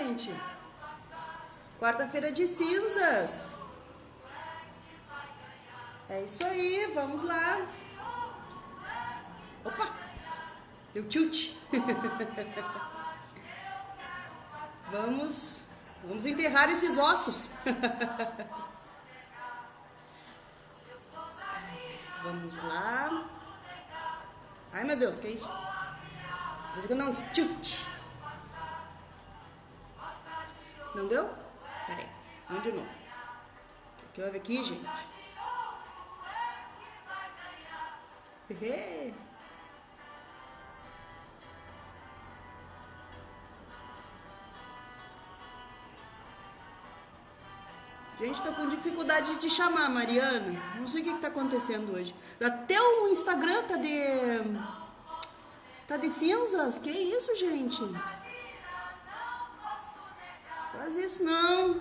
gente? Quarta-feira de cinzas. É isso aí, vamos lá. Opa, deu tilt. Vamos enterrar esses ossos. Vamos lá. Ai, meu Deus, que é isso? Mas é que não, tilt. Não deu? Pera aí, vamos de novo. O que houve aqui, gente? Gente, tô com dificuldade de te chamar, Mariana. Não sei o que tá acontecendo hoje. Até o Instagram tá de cinzas? Que isso, gente? Faz isso não.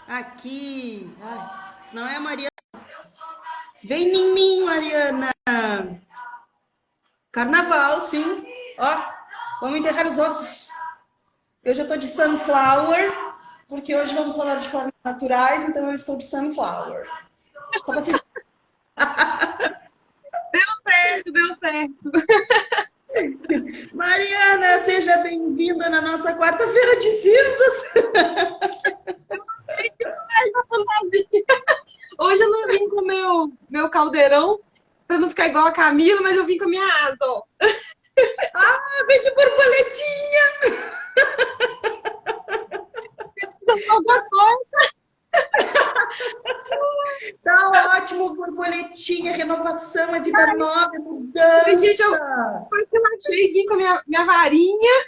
Aqui. Ai, não é a Mariana. Vem em mim, Mariana. Carnaval, sim. Ó, vamos enterrar os ossos. Eu já tô de sunflower, porque hoje vamos falar de formas naturais, então eu estou de sunflower. Só pra vocês... Deu certo, deu certo. Mariana, seja bem-vinda na nossa quarta-feira de cinzas. Hoje eu não vim com o meu caldeirão, pra não ficar igual a Camila, mas eu vim com a minha asa, ó. Ah, vem de borboletinha. Precisa de alguma coisa. Tá ótimo, borboletinha, renovação, é vida nova, é Gente, mudança. foi que eu achei, vim com a minha varinha.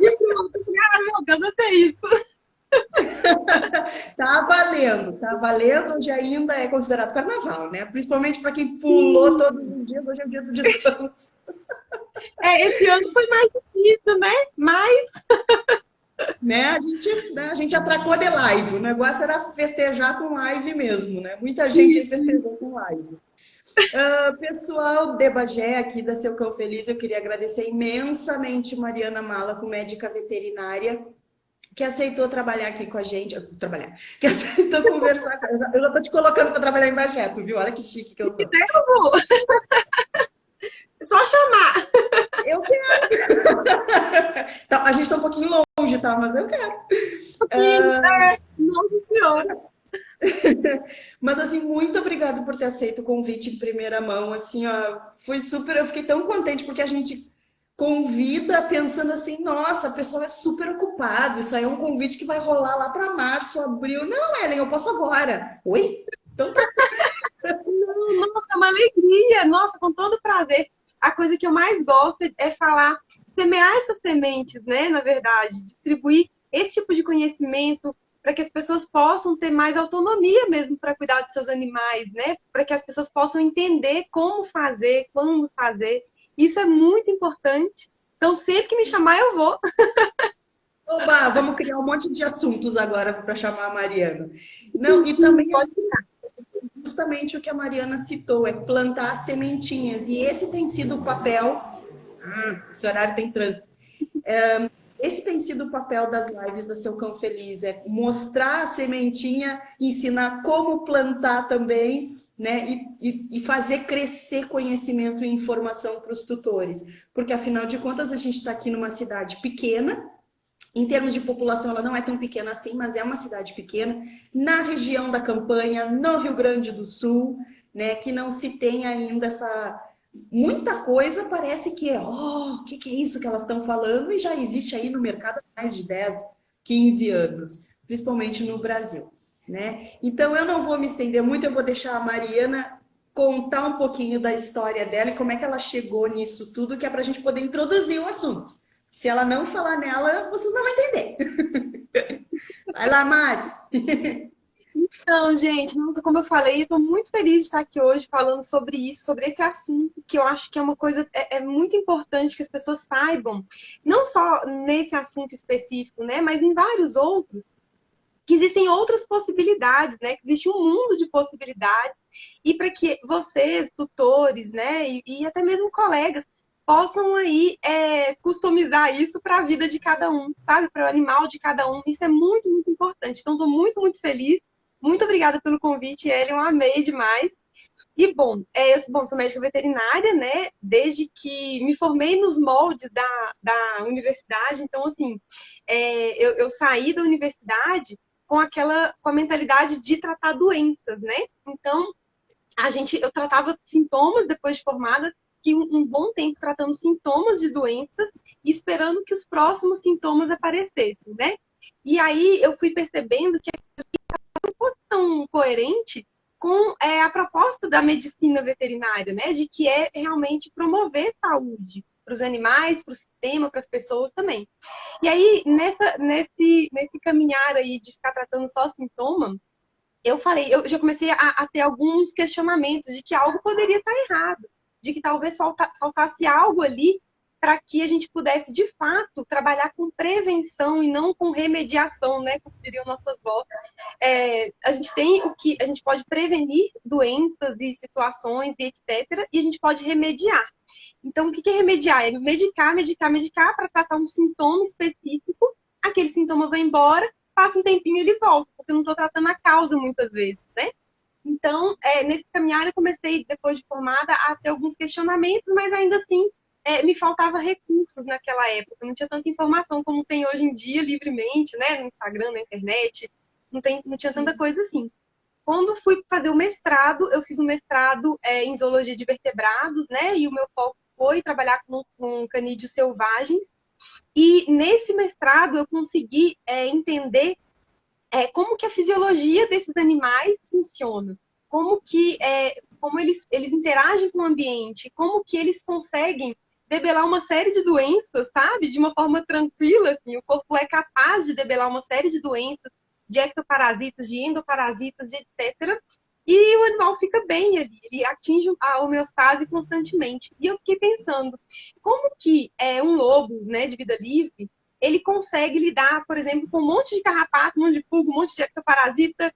E pronto, meu Deus, até isso. Tá valendo, hoje ainda é considerado carnaval, né? Principalmente para quem pulou todos os dias, hoje é o dia do descanso. Esse ano foi mais difícil, né? Mas Né? A gente atracou de live, o negócio era festejar com live mesmo, né? Muita gente festejou com live. Pessoal de Bagé, aqui da Seu Cão Feliz, eu queria agradecer imensamente Mariana Mala, com médica veterinária, que aceitou trabalhar aqui com a gente, que aceitou conversar. Eu já tô te colocando para trabalhar em Bagé, tu viu? Olha que chique que eu sou. eu vou. Só chamar. Eu quero. Tá, a gente tá um pouquinho longe, tá? Mas eu quero. Nossa Senhora. Mas assim, muito obrigada por ter aceito o convite em primeira mão. Assim, ó, foi super. Eu fiquei tão contente porque a gente convida pensando assim, nossa, a pessoa é super ocupada. Isso aí é um convite que vai rolar lá para março, abril. Não, Ellen, eu posso agora. Oi? Então tá. Nossa, é uma alegria. Nossa, com todo prazer. A coisa que eu mais gosto é falar, semear essas sementes, né? Na verdade, distribuir esse tipo de conhecimento para que as pessoas possam ter mais autonomia mesmo para cuidar dos seus animais, né? Para que as pessoas possam entender como fazer, quando fazer. Isso é muito importante. Então, sempre que me chamar, eu vou. Oba, vamos criar um monte de assuntos agora para chamar a Mariana. Não, e também Pode. justamente o que a Mariana citou, é plantar sementinhas. E esse tem sido o papel. Esse horário tem trânsito. Esse tem sido o papel das lives da Seu Cão Feliz, é mostrar a sementinha, ensinar como plantar também, né? E fazer crescer conhecimento e informação para os tutores. Porque, afinal de contas, a gente está aqui numa cidade pequena. Em termos de população, ela não é tão pequena assim, mas é uma cidade pequena, na região da Campanha, no Rio Grande do Sul, né, que não se tem ainda essa... Muita coisa parece que é, o que é isso que elas estão falando? E já existe aí no mercado há mais de 10, 15 anos, principalmente no Brasil, né? Então, eu não vou me estender muito, eu vou deixar a Mariana contar um pouquinho da história dela e como é que ela chegou nisso tudo, que é para a gente poder introduzir o assunto. Se ela não falar nela, vocês não vão entender. Vai lá, Mari. Então, gente, como eu falei, eu estou muito feliz de estar aqui hoje falando sobre isso, sobre esse assunto, que eu acho que é uma coisa muito importante que as pessoas saibam, não só nesse assunto específico, né, mas em vários outros, que existem outras possibilidades, né? Que existe um mundo de possibilidades e para que vocês, tutores, né, e até mesmo colegas, possam aí customizar isso para a vida de cada um, sabe? Para o animal de cada um. Isso é muito, muito importante. Então, estou muito, muito feliz. Muito obrigada pelo convite, Ellen. Eu amei demais. E, bom, sou médica veterinária, né? Desde que me formei nos moldes da universidade. Então, assim, eu saí da universidade com a mentalidade de tratar doenças, né? Então, eu tratava sintomas depois de formada, que um bom tempo tratando sintomas de doenças e esperando que os próximos sintomas aparecessem, né? E aí eu fui percebendo que não fosse tão coerente com a proposta da medicina veterinária, né? De que é realmente promover saúde para os animais, para o sistema, para as pessoas também. E aí, nesse caminhar aí de ficar tratando só sintoma, eu já comecei a ter alguns questionamentos de que algo poderia estar errado, de que talvez faltasse algo ali para que a gente pudesse, de fato, trabalhar com prevenção e não com remediação, né? Como diriam nossas vós. A gente tem a gente pode prevenir doenças e situações e etc. E a gente pode remediar. Então, o que é remediar? É medicar, medicar, medicar para tratar um sintoma específico. Aquele sintoma vai embora, passa um tempinho e ele volta, porque eu não estou tratando a causa muitas vezes, né? Então, nesse caminhar eu comecei, depois de formada, a ter alguns questionamentos, mas ainda assim me faltava recursos naquela época, não tinha tanta informação como tem hoje em dia, livremente, né? No Instagram, na internet, não tinha tanta coisa assim. Quando fui fazer o mestrado, eu fiz um mestrado em zoologia de vertebrados, né? E o meu foco foi trabalhar com canídeos selvagens. E nesse mestrado eu consegui entender como que a fisiologia desses animais funciona, como eles interagem com o ambiente, como que eles conseguem debelar uma série de doenças, sabe? De uma forma tranquila, assim, o corpo é capaz de debelar uma série de doenças, de ectoparasitas, de endoparasitas, de etc. E o animal fica bem ali, ele atinge a homeostase constantemente. E eu fiquei pensando, como que um lobo, né, de vida livre, ele consegue lidar, por exemplo, com um monte de carrapato, um monte de pulga, um monte de ectoparasita,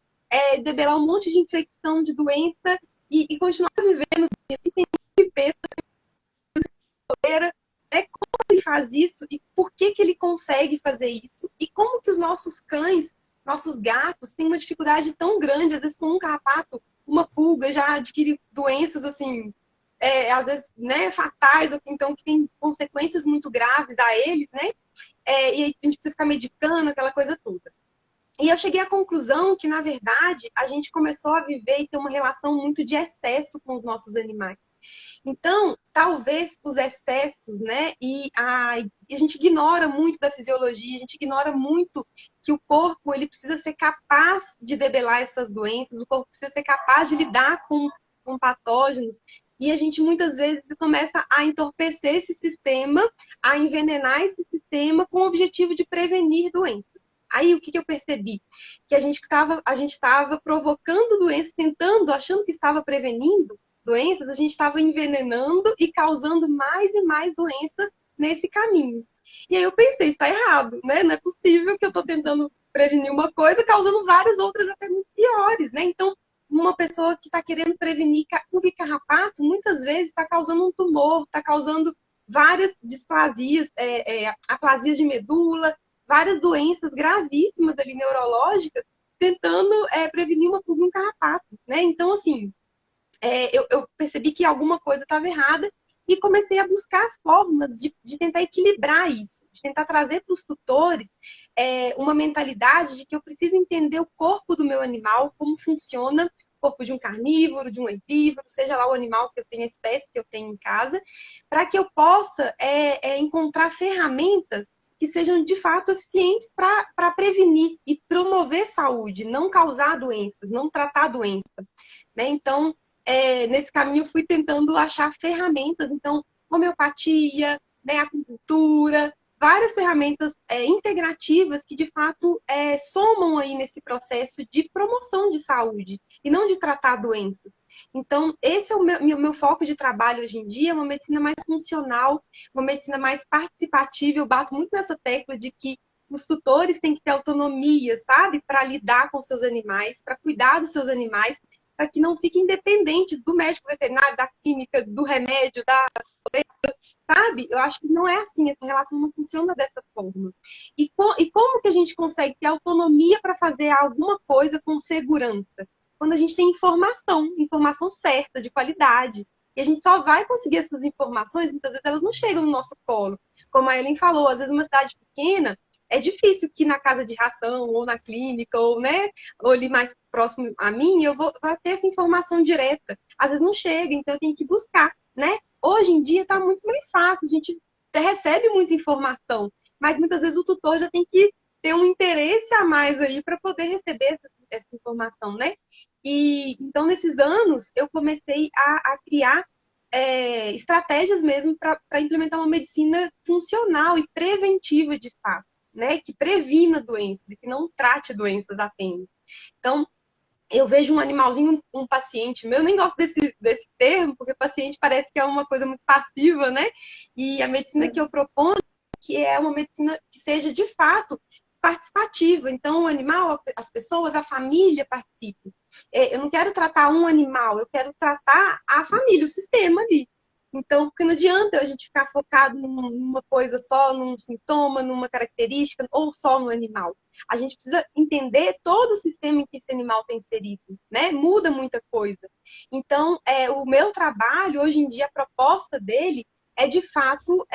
debelar um monte de infecção, de doença e continuar vivendo e tem pipeta, como ele faz isso e por que ele consegue fazer isso e como que os nossos cães, nossos gatos têm uma dificuldade tão grande, às vezes com um carrapato, uma pulga já adquire doenças assim, às vezes, né, fatais, ou então que tem consequências muito graves a eles, né? E aí a gente precisa ficar medicando, aquela coisa toda. E eu cheguei à conclusão que, na verdade, a gente começou a viver e ter uma relação muito de excesso com os nossos animais. Então, talvez os excessos, né? E a gente ignora muito da fisiologia, a gente ignora muito que o corpo ele precisa ser capaz de debelar essas doenças, o corpo precisa ser capaz de lidar com patógenos. E a gente muitas vezes começa a entorpecer esse sistema, a envenenar esse sistema com o objetivo de prevenir doenças. Aí o que eu percebi? Que a gente estava provocando doenças, achando que estava prevenindo doenças, a gente estava envenenando e causando mais e mais doenças nesse caminho. E aí eu pensei, está errado, né? Não é possível que eu estou tentando prevenir uma coisa, causando várias outras até muito piores, né? Então, uma pessoa que está querendo prevenir pulga e carrapato, muitas vezes está causando um tumor, está causando várias displasias, aplasias de medula, várias doenças gravíssimas ali neurológicas, tentando prevenir uma pulga e um carrapato, né? Então, assim, eu percebi que alguma coisa estava errada e comecei a buscar formas de tentar equilibrar isso, de tentar trazer para os tutores uma mentalidade de que eu preciso entender o corpo do meu animal, como funciona o corpo de um carnívoro, de um herbívoro, seja lá o animal que eu tenho, a espécie que eu tenho em casa, para que eu possa encontrar ferramentas que sejam de fato eficientes para prevenir e promover saúde, não causar doenças, não tratar doença, né? Então, nesse caminho, eu fui tentando achar ferramentas, então, homeopatia, né, acupuntura, várias ferramentas integrativas que, de fato, somam aí nesse processo de promoção de saúde e não de tratar doenças. Então, esse é o meu foco de trabalho hoje em dia, uma medicina mais funcional, uma medicina mais participativa. Eu bato muito nessa tecla de que os tutores têm que ter autonomia, sabe? Para lidar com seus animais, para cuidar dos seus animais, para que não fiquem dependentes do médico veterinário, da clínica, do remédio, sabe? Eu acho que não é assim, essa relação não funciona dessa forma. E como que a gente consegue ter autonomia para fazer alguma coisa com segurança? Quando a gente tem informação certa, de qualidade. E a gente só vai conseguir essas informações, muitas vezes elas não chegam no nosso colo. Como a Ellen falou, às vezes uma cidade pequena, é difícil que na casa de ração, ou na clínica, ou, né, ou ali mais próximo a mim, eu vou ter essa informação direta. Às vezes não chega, então eu tenho que buscar, né? Hoje em dia está muito mais fácil, a gente recebe muita informação, mas muitas vezes o tutor já tem que ter um interesse a mais aí para poder receber essa informação, né? E então, nesses anos, eu comecei a criar estratégias mesmo para implementar uma medicina funcional e preventiva de fato, né? Que previna doenças, que não trate doenças apenas. Então, eu vejo um animalzinho, um paciente meu, eu nem gosto desse termo, porque paciente parece que é uma coisa muito passiva, né? E a medicina que eu proponho, que é uma medicina que seja de fato participativa. Então, o animal, as pessoas, a família participam. Eu não quero tratar um animal, eu quero tratar a família, o sistema ali. Então, porque não adianta a gente ficar focado numa coisa só, num sintoma, numa característica, ou só no animal. A gente precisa entender todo o sistema em que esse animal está inserido, né? Muda muita coisa. Então, o meu trabalho, hoje em dia, a proposta dele é, de fato,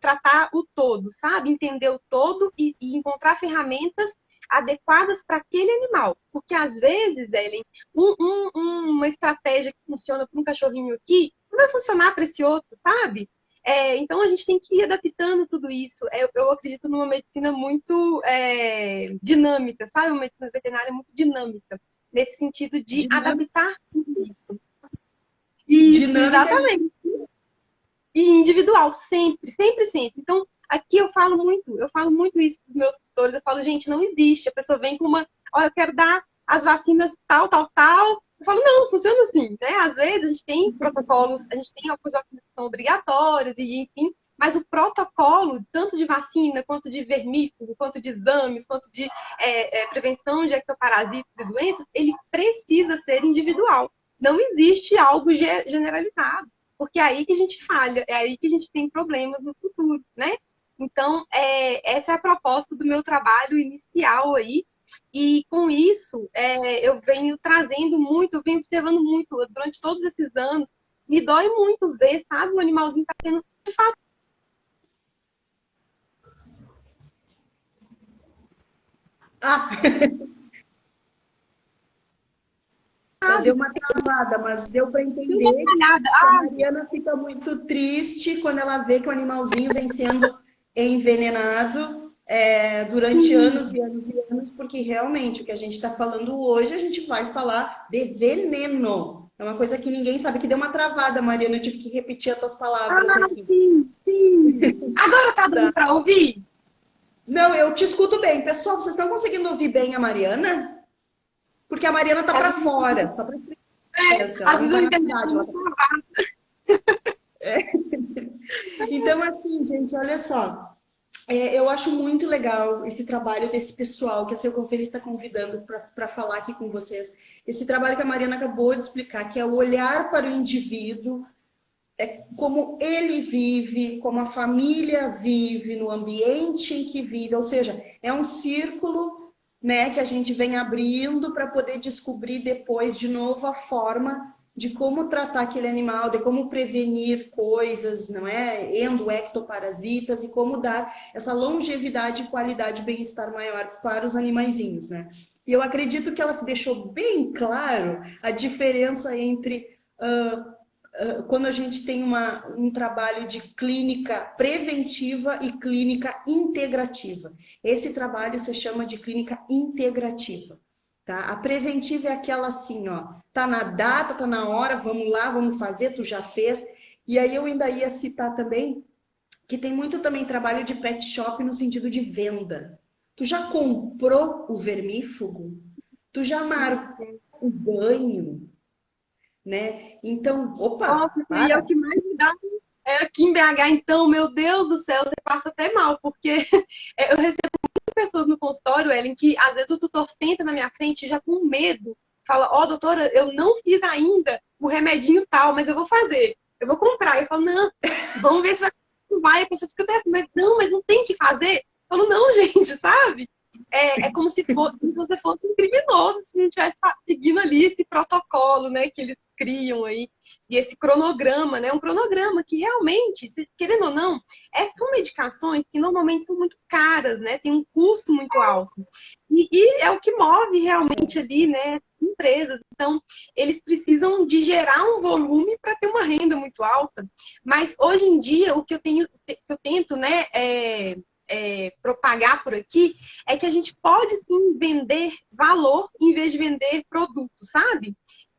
tratar o todo, sabe? Entender o todo e encontrar ferramentas adequadas para aquele animal. Porque, às vezes, Ellen, uma estratégia que funciona para um cachorrinho aqui não vai funcionar para esse outro, sabe? Então, a gente tem que ir adaptando tudo isso. Eu acredito numa medicina muito dinâmica, sabe? Uma medicina veterinária muito dinâmica, nesse sentido de adaptar tudo isso. Isso, Dinâmica. Exatamente. E individual, sempre, sempre, sempre. Então, aqui eu falo muito isso para os meus tutores. Eu falo, gente, não existe. A pessoa vem com ó, eu quero dar as vacinas tal, tal, tal. Eu falo, não funciona assim, né? Às vezes a gente tem protocolos, a gente tem algumas vacinas que são obrigatórias, e enfim, mas o protocolo, tanto de vacina, quanto de vermífugo, quanto de exames, quanto de prevenção de ectoparasitas e doenças, ele precisa ser individual. Não existe algo generalizado, porque é aí que a gente falha, é aí que a gente tem problemas no futuro, né? Então, essa é a proposta do meu trabalho inicial aí. E com isso, eu venho trazendo muito, eu venho observando muito durante todos esses anos. Me dói muito ver, sabe, um animalzinho está sendo, de fato. Deu uma travada, mas deu para entender que a Mariana fica muito triste quando ela vê que o animalzinho vem sendo envenenado durante anos e anos e anos, porque realmente o que a gente está falando hoje, a gente vai falar de veneno. É uma coisa que ninguém sabe, que deu uma travada, Mariana, eu tive que repetir as tuas palavras aqui. Sim. Agora tá dando para ouvir? Não, eu te escuto bem. Pessoal, vocês estão conseguindo ouvir bem a Mariana? Porque a Mariana tá para fora, só para Então, assim, gente, olha só. Eu acho muito legal esse trabalho desse pessoal que a Seu Conferência está convidando para falar aqui com vocês. Esse trabalho que a Mariana acabou de explicar, que é o olhar para o indivíduo, como ele vive, como a família vive, no ambiente em que vive. Ou seja, é um círculo, né, que a gente vem abrindo para poder descobrir depois de novo a forma de como tratar aquele animal, de como prevenir coisas, não é? Ectoparasitas, e como dar essa longevidade, qualidade e bem-estar maior para os animaizinhos, né? E eu acredito que ela deixou bem claro a diferença entre quando a gente tem um trabalho de clínica preventiva e clínica integrativa. Esse trabalho se chama de clínica integrativa. Tá? A preventiva é aquela assim, ó, tá na data, tá na hora, vamos lá, vamos fazer, tu já fez. E aí eu ainda ia citar também que tem muito também trabalho de pet shop no sentido de venda. Tu já comprou o vermífugo? Tu já marcou o banho? Né? Então, opa! Nossa, isso aí é o que mais me dá. Aqui em BH, então, meu Deus do céu, você passa até mal, porque eu recebo pessoas no consultório, Ellen, que às vezes o tutor senta na minha frente já com medo, fala, ó, doutora, eu não fiz ainda o remedinho tal, mas eu vou fazer, eu vou comprar. Eu falo, não, vamos ver se vai. A pessoa fica até assim, mas não tem que fazer. Eu falo, não, gente, sabe? É como se você fosse um criminoso, se não estivesse seguindo ali esse protocolo, né, que eles criam aí, e esse cronograma, né, um cronograma que realmente, querendo ou não, são medicações que normalmente são muito caras, né, tem um custo muito alto, e é o que move realmente ali, né, empresas. Então, eles precisam de gerar um volume para ter uma renda muito alta, mas hoje em dia, o que eu tento, né, propagar por aqui, é que a gente pode sim vender valor em vez de vender produto, sabe?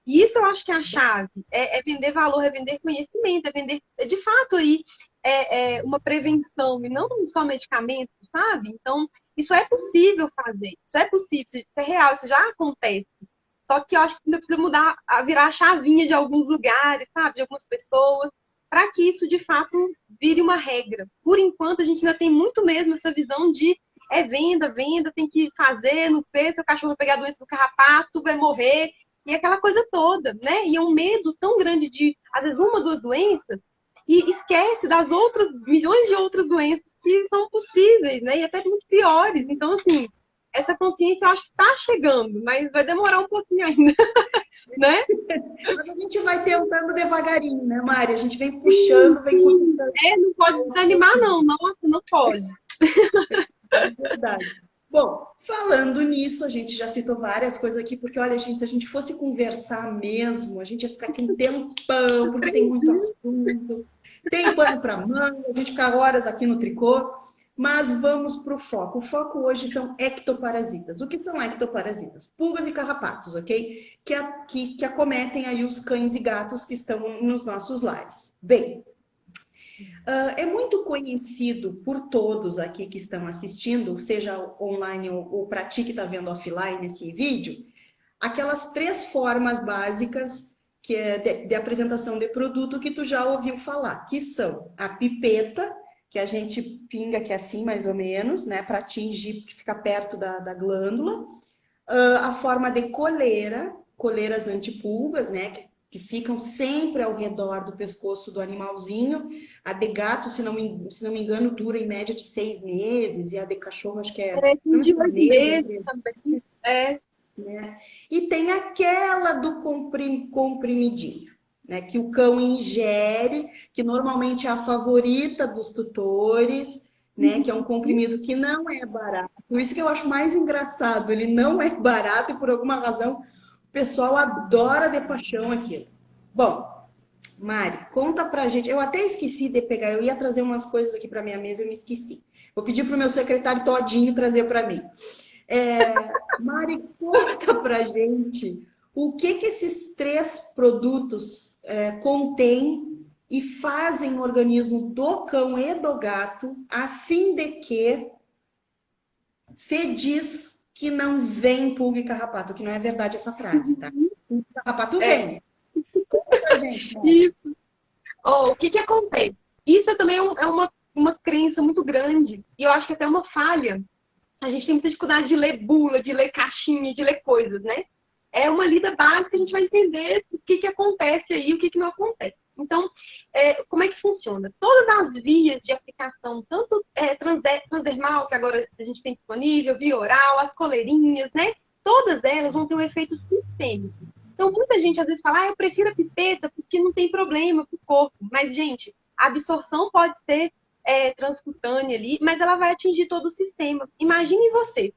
E isso eu acho que é a chave. É vender valor, é vender conhecimento, é vender, de fato, aí, uma prevenção e não só medicamento, sabe? Então, isso é possível fazer, isso é possível, isso é real, isso já acontece. Só que eu acho que ainda precisa mudar, virar a chavinha de alguns lugares, sabe? De algumas pessoas, para que isso, de fato, vire uma regra. Por enquanto, a gente ainda tem muito mesmo essa visão de venda, tem que fazer, não fez, seu cachorro vai pegar a doença do carrapato, vai morrer, e aquela coisa toda, né? E é um medo tão grande de, às vezes, uma, duas doenças, e esquece das outras, milhões de outras doenças que são possíveis, né? E até muito piores. Então, assim, essa consciência eu acho que está chegando, mas vai demorar um pouquinho ainda, né? Mas a gente vai tentando devagarinho, né, Mari? A gente vem puxando, vem puxando. Não pode desanimar, não. Nossa, não pode. É verdade. Bom, falando nisso, a gente já citou várias coisas aqui, porque, olha, gente, se a gente fosse conversar mesmo, a gente ia ficar aqui um tempão, porque tem muito assunto, tem pano para manga, a gente fica horas aqui no tricô, mas vamos para o foco. O foco hoje são ectoparasitas. O que são ectoparasitas? Pulgas e carrapatos, ok? Que acometem aí os cães e gatos que estão nos nossos lares. Bem, é muito conhecido por todos aqui que estão assistindo, seja online ou para ti que está vendo offline esse vídeo, aquelas 3 formas básicas que é de apresentação de produto que tu já ouviu falar, que são a pipeta, que a gente pinga aqui assim mais ou menos, né, para atingir, ficar perto da glândula, a forma de coleira, coleiras antipulgas, né, que ficam sempre ao redor do pescoço do animalzinho. A de gato, se não me engano, dura em média de 6 meses, e a de cachorro acho que de 8 meses também. Né? E tem aquela do comprimidinho, né, que o cão ingere, que normalmente é a favorita dos tutores, né, que é um comprimido que não é barato. Por isso que eu acho mais engraçado, ele não é barato e por alguma razão o pessoal adora de paixão aquilo. Bom, Mari, conta pra gente. Eu até esqueci de pegar, eu ia trazer umas coisas aqui pra minha mesa, eu me esqueci. Vou pedir pro meu secretário todinho trazer para mim. Mari, conta pra gente o que esses 3 produtos contêm e fazem no organismo do cão e do gato, a fim de que se diz que não vem pulga e carrapato, que não é verdade essa frase, tá? O carrapato vem. Conta pra gente, né? Isso. O que acontece? Isso também é uma crença muito grande, e eu acho que até uma falha. A gente tem muita dificuldade de ler bula, de ler caixinha, de ler coisas, né? É uma lida básica, a gente vai entender o que acontece aí e o que não acontece. Então, como é que funciona? Todas as vias de aplicação, tanto transdermal, que agora a gente tem disponível, via oral, as coleirinhas, né? Todas elas vão ter um efeito sistêmico. Então, muita gente às vezes fala, eu prefiro a pipeta porque não tem problema pro corpo. Mas, gente, a absorção pode ser transcutânea ali, mas ela vai atingir todo o sistema. Imagine você,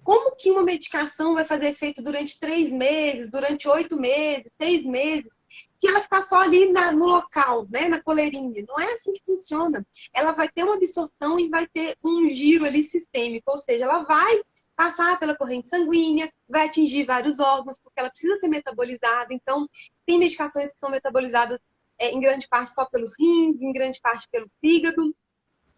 como que uma medicação vai fazer efeito durante 3 meses, durante 8 meses, 6 meses, se ela ficar só ali no local, né, na coleirinha? Não é assim que funciona. Ela vai ter uma absorção e vai ter um giro ali sistêmico, ou seja, ela vai passar pela corrente sanguínea, vai atingir vários órgãos, porque ela precisa ser metabolizada. Então, tem medicações que são metabolizadas em grande parte só pelos rins, em grande parte pelo fígado,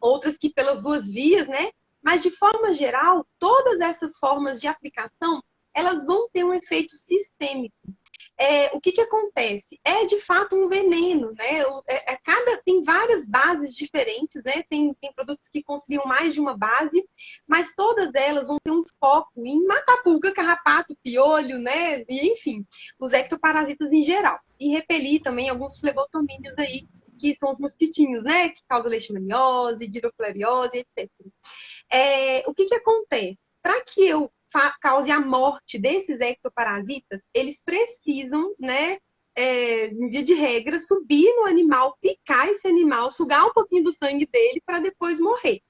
outras que pelas 2 vias, né? Mas, de forma geral, todas essas formas de aplicação, elas vão ter um efeito sistêmico. o que que acontece? É de fato um veneno, né? Tem várias bases diferentes, né? Tem produtos que conciliam mais de uma base, mas todas elas vão ter um foco em matar pulga, carrapato, piolho, né? E, enfim, os ectoparasitas em geral. E repelir também alguns flebotomínios aí, que são os mosquitinhos, né? Que causam leishmaniose, dirofilariose, etc. O que que acontece? Para que eu cause a morte desses ectoparasitas, eles precisam, né, em via de regra, subir no animal, picar esse animal, sugar um pouquinho do sangue dele para depois morrer.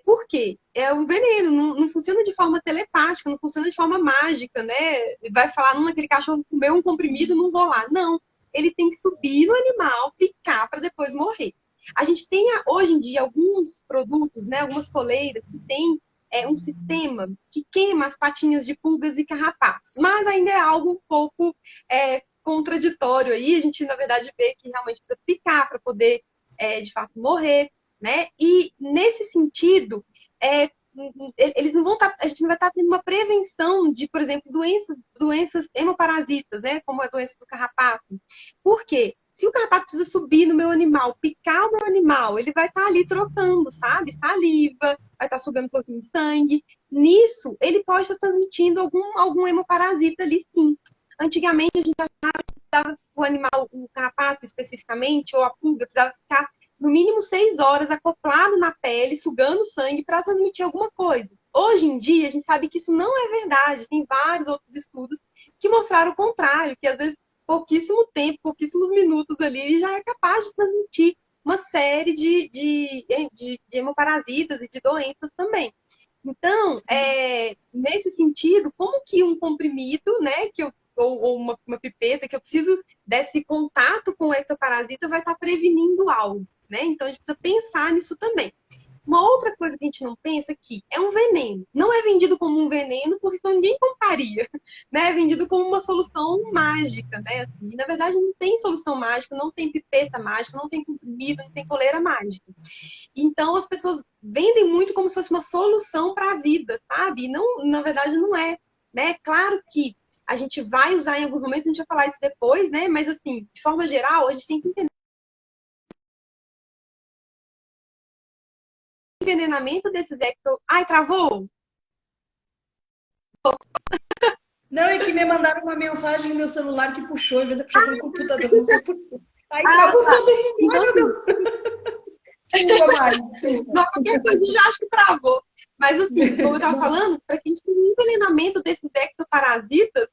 Por quê? É um veneno, não funciona de forma telepática, não funciona de forma mágica, né? Vai falar, não, aquele cachorro comeu um comprimido, não vou lá. Não, ele tem que subir no animal, picar para depois morrer. A gente tem hoje em dia alguns produtos, né, algumas coleiras que têm um sistema que queima as patinhas de pulgas e carrapatos, mas ainda é algo um pouco contraditório aí. A gente, na verdade, vê que realmente precisa picar para poder, de fato, morrer, né? E, nesse sentido, eles não vão a gente não vai estar tendo uma prevenção de, por exemplo, doenças hemoparasitas, né? Como a doença do carrapato. Por quê? Se o carrapato precisa subir no meu animal, picar o meu animal, ele vai estar ali trocando, sabe? Saliva, vai estar sugando um pouquinho de sangue. Nisso, ele pode estar transmitindo algum hemoparasita ali, sim. Antigamente, a gente achava que o animal, o carrapato especificamente, ou a pulga, precisava ficar no mínimo 6 horas acoplado na pele, sugando sangue para transmitir alguma coisa. Hoje em dia, a gente sabe que isso não é verdade. Tem vários outros estudos que mostraram o contrário, que às vezes pouquíssimo tempo, pouquíssimos minutos ali, já é capaz de transmitir uma série de hemoparasitas e de doenças também. Então, nesse sentido, como que um comprimido, né, ou uma pipeta, que eu preciso desse contato com o ectoparasita, vai estar prevenindo algo, né? Então, a gente precisa pensar nisso também. Uma outra coisa que a gente não pensa aqui é um veneno. Não é vendido como um veneno, porque senão ninguém compraria, né? É vendido como uma solução mágica, né? Assim, e, na verdade, não tem solução mágica, não tem pipeta mágica, não tem comprimido, não tem coleira mágica. Então, as pessoas vendem muito como se fosse uma solução para a vida, sabe? E não, na verdade, não é, né? Claro que a gente vai usar em alguns momentos, a gente vai falar isso depois, né? Mas, assim, de forma geral, a gente tem que entender o envenenamento desses Ai, travou? Não, é que me mandaram uma mensagem no meu celular que puxou, em vez de puxar pelo computador, não sei por quê. Aí travou todo mundo. Então, Ai, meu Deus. Desculpa, Mari. Qualquer coisa eu já acho que travou. Mas, assim, como eu estava falando, para que a gente tenha um envenenamento desses ectoparasitas,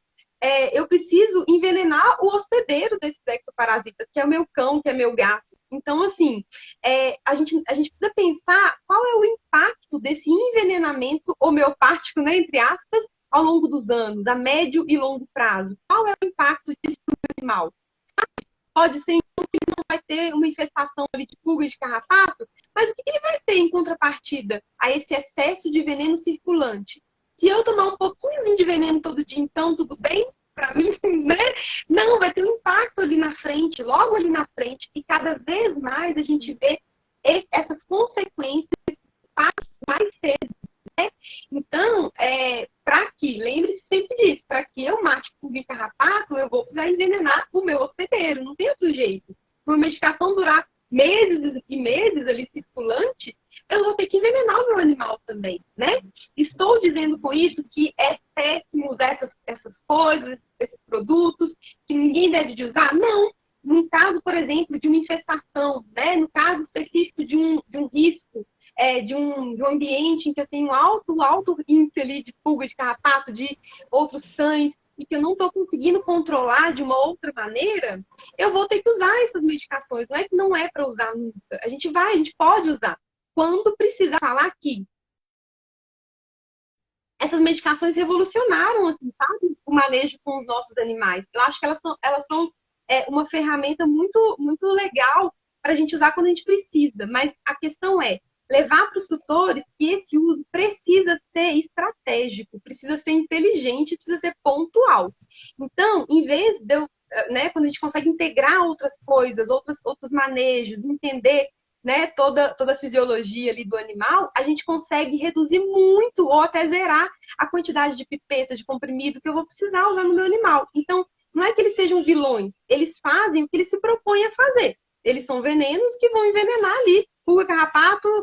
eu preciso envenenar o hospedeiro desses ectoparasitas, que é o meu cão, que é meu gato. Então, assim, a gente precisa pensar qual é o impacto desse envenenamento homeopático, né, entre aspas, ao longo dos anos, a médio e longo prazo. Qual é o impacto disso no animal? Pode ser, então, que ele não vai ter uma infestação ali de pulga e de carrapato, mas o que ele vai ter em contrapartida a esse excesso de veneno circulante? Se eu tomar um pouquinho de veneno todo dia, então tudo bem para mim, né? Não, vai ter um impacto ali na frente, logo ali na frente, e cada vez mais a gente vê essas consequências mais cedo, né? Então, para que, lembre-se sempre disso, para que eu mate pulga e carrapato, eu vou precisar envenenar o meu hospedeiro, não tem outro jeito. Se uma medicação durar meses e meses ali circulante, eu vou ter que envenenar o meu animal também, né? Estou dizendo com isso que é péssimo usar essas coisas, esses produtos, que ninguém deve de usar? Não. No caso, por exemplo, de uma infestação, né? No caso específico de um risco, de um ambiente em que eu tenho alto índice ali de pulga, de carrapato, de outros cães, e que eu não estou conseguindo controlar de uma outra maneira, eu vou ter que usar essas medicações. Não é que não é para usar nunca. A gente pode usar. Quando precisar falar que essas medicações revolucionaram, assim, sabe, o manejo com os nossos animais. Eu acho que elas são uma ferramenta muito, muito legal para a gente usar quando a gente precisa. Mas a questão é levar para os tutores que esse uso precisa ser estratégico, precisa ser inteligente, precisa ser pontual. Então, em vez de eu, né, quando a gente consegue integrar outras coisas, outros manejos, entender, né, toda a fisiologia ali do animal, a gente consegue reduzir muito ou até zerar a quantidade de pipeta, de comprimido que eu vou precisar usar no meu animal. Então, não é que eles sejam vilões, eles fazem o que eles se propõem a fazer. Eles são venenos que vão envenenar ali pulga, carrapato,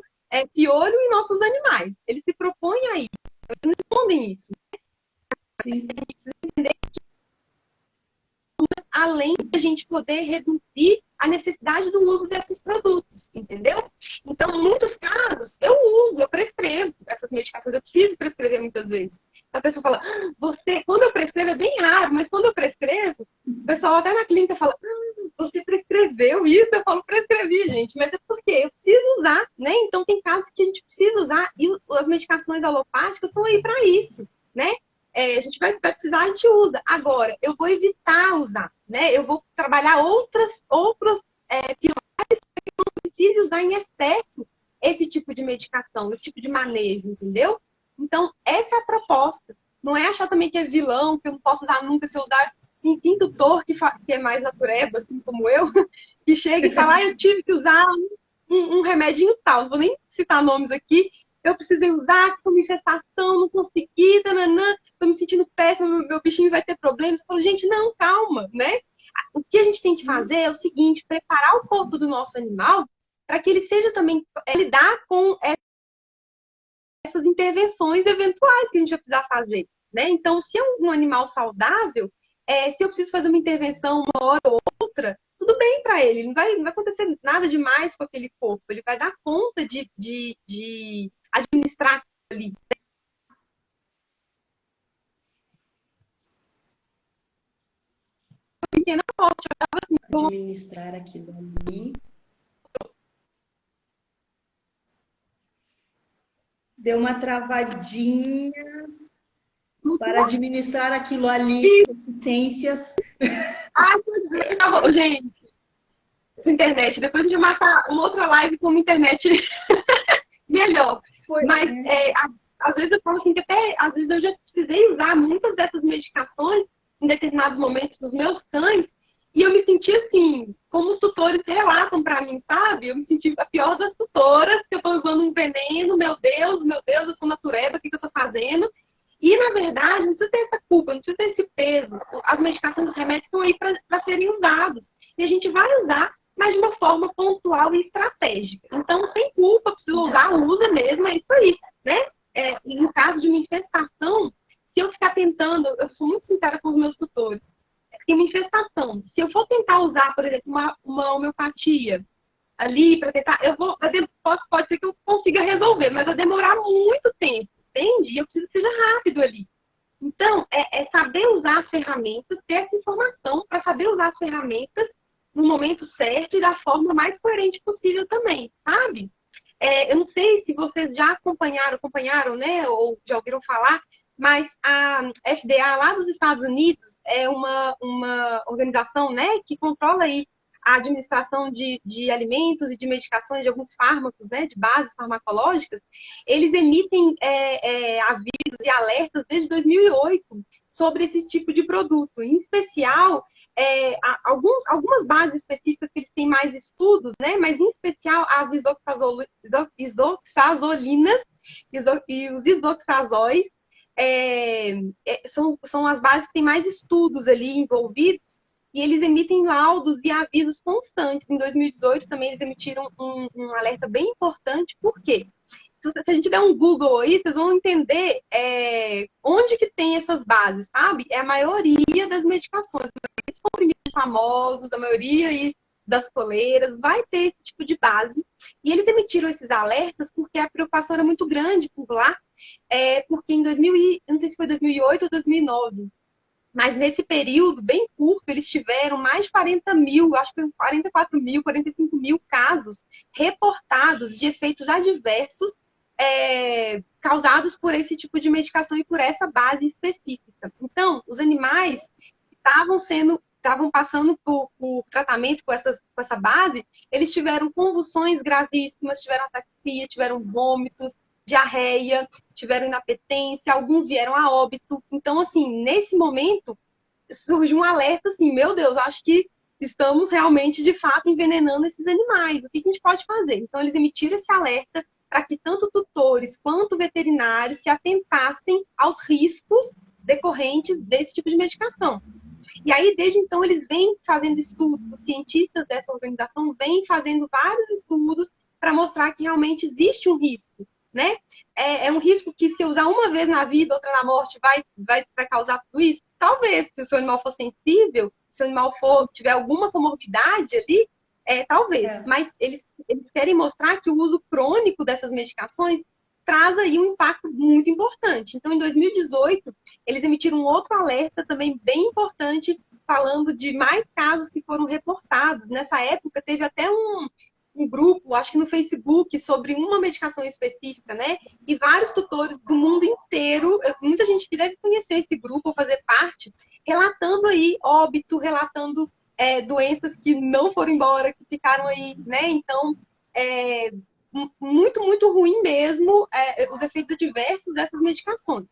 piolho e nossos animais. Eles se propõem a isso, eles não escondem isso. Sim. A gente precisa entender que, além de a gente poder reduzir a necessidade do uso desses produtos, entendeu? Então, em muitos casos, eu prescrevo essas medicações, eu preciso prescrever muitas vezes. A pessoa fala, quando eu prescrevo é bem raro, mas quando eu prescrevo, o pessoal até na clínica fala, você prescreveu isso? Eu falo, prescrevi, gente, mas é porque eu preciso usar, né? Então tem casos que a gente precisa usar e as medicações alopáticas estão aí para isso, né? A gente vai precisar, a gente usa. Agora, eu vou evitar usar, né? Eu vou trabalhar outros pilares para que eu não precise usar em excesso esse tipo de medicação, esse tipo de manejo, entendeu? Então, essa é a proposta. Não é achar também que é vilão, que eu não posso usar nunca se eu usar indutor, que é mais natureba, assim como eu, que chega e fala, eu tive que usar um remedinho tal, não vou nem citar nomes aqui, eu precisei usar, que foi uma infestação, não consegui, tananã, tô me sentindo péssimo, meu bichinho vai ter problemas. Eu falo, gente, não, calma, né? O que a gente tem que fazer é o seguinte, preparar o corpo do nosso animal para que ele seja também, lidar com essas intervenções eventuais que a gente vai precisar fazer, né? Então, se é um animal saudável, se eu preciso fazer uma intervenção uma hora ou outra, tudo bem para ele, não vai acontecer nada demais com aquele corpo, ele vai dar conta de administrar ali. Pequena morte, Administrar aquilo ali. Deu uma travadinha para administrar aquilo ali, deficiências. Ai, tá bom, gente. Essa internet, depois a gente marca uma outra live com uma internet melhor. Mas às vezes eu falo assim que até às vezes eu já precisei usar muitas dessas medicações em determinados momentos dos meus cães e eu me senti assim, como os tutores relatam para mim, sabe? Eu me senti a pior das tutoras, que eu estou usando um veneno, meu Deus, eu sou natureba, o que eu estou fazendo? E, na verdade, não precisa ter essa culpa, não precisa ter esse peso. As medicações, os remédios estão aí para serem usados. E a gente vai usar, mas de uma forma pontual e estratégica. Então, sem culpa, precisa usar, usa mesmo, é isso aí, né? No caso de uma infestação, se eu ficar tentando, eu sou muito sincera com os meus tutores, tem uma infestação. Se eu for tentar usar, por exemplo, uma homeopatia ali para tentar, pode ser que eu consiga resolver, mas vai demorar muito tempo, entende? E eu preciso que seja rápido ali. Então, é saber usar as ferramentas, ter essa informação para saber usar as ferramentas no momento certo e da forma mais coerente possível também, sabe? Eu não sei se vocês já acompanharam, né, ou já ouviram falar, mas a FDA lá dos Estados Unidos é uma organização, né, que controla aí a administração de alimentos e de medicações, de alguns fármacos, né, de bases farmacológicas. Eles emitem avisos e alertas desde 2008 sobre esse tipo de produto. Em especial, algumas bases específicas que eles têm mais estudos, né, mas em especial as isoxazolinas e os isoxazóis, são as bases que têm mais estudos ali envolvidos, e eles emitem laudos e avisos constantes. Em 2018 também eles emitiram um alerta bem importante, por quê? Se a gente der um Google aí, vocês vão entender onde que tem essas bases, sabe? É a maioria das medicações, os comprimidos famosos, a maioria aí das coleiras, vai ter esse tipo de base. E eles emitiram esses alertas porque a preocupação era muito grande por lá, porque em 2000, não sei se foi 2008 ou 2009, mas nesse período bem curto, eles tiveram mais de 40 mil, acho que 44 mil, 45 mil casos reportados de efeitos adversos causados por esse tipo de medicação e por essa base específica. Então, os animais estavam passando por tratamento com essa base, eles tiveram convulsões gravíssimas, tiveram ataxia, tiveram vômitos, diarreia, tiveram inapetência, alguns vieram a óbito. Então, assim, nesse momento, surge um alerta assim, meu Deus, acho que estamos realmente, de fato, envenenando esses animais. O que a gente pode fazer? Então, eles emitiram esse alerta para que tanto tutores quanto veterinários se atentassem aos riscos decorrentes desse tipo de medicação. E aí, desde então, eles vêm fazendo estudos, os cientistas dessa organização vêm fazendo vários estudos para mostrar que realmente existe um risco, né? É um risco que se usar uma vez na vida, outra na morte, vai causar tudo isso? Talvez, se o seu animal for sensível, se o animal tiver alguma comorbidade ali, talvez. Mas eles querem mostrar que o uso crônico dessas medicações traz aí um impacto muito importante. Então, em 2018, eles emitiram um outro alerta também bem importante, falando de mais casos que foram reportados. Nessa época, teve até um grupo, acho que no Facebook, sobre uma medicação específica, né? E vários tutores do mundo inteiro, muita gente que deve conhecer esse grupo ou fazer parte, relatando aí óbito, relatando doenças que não foram embora, que ficaram aí, né? Então, muito, muito ruim mesmo os efeitos adversos dessas medicações.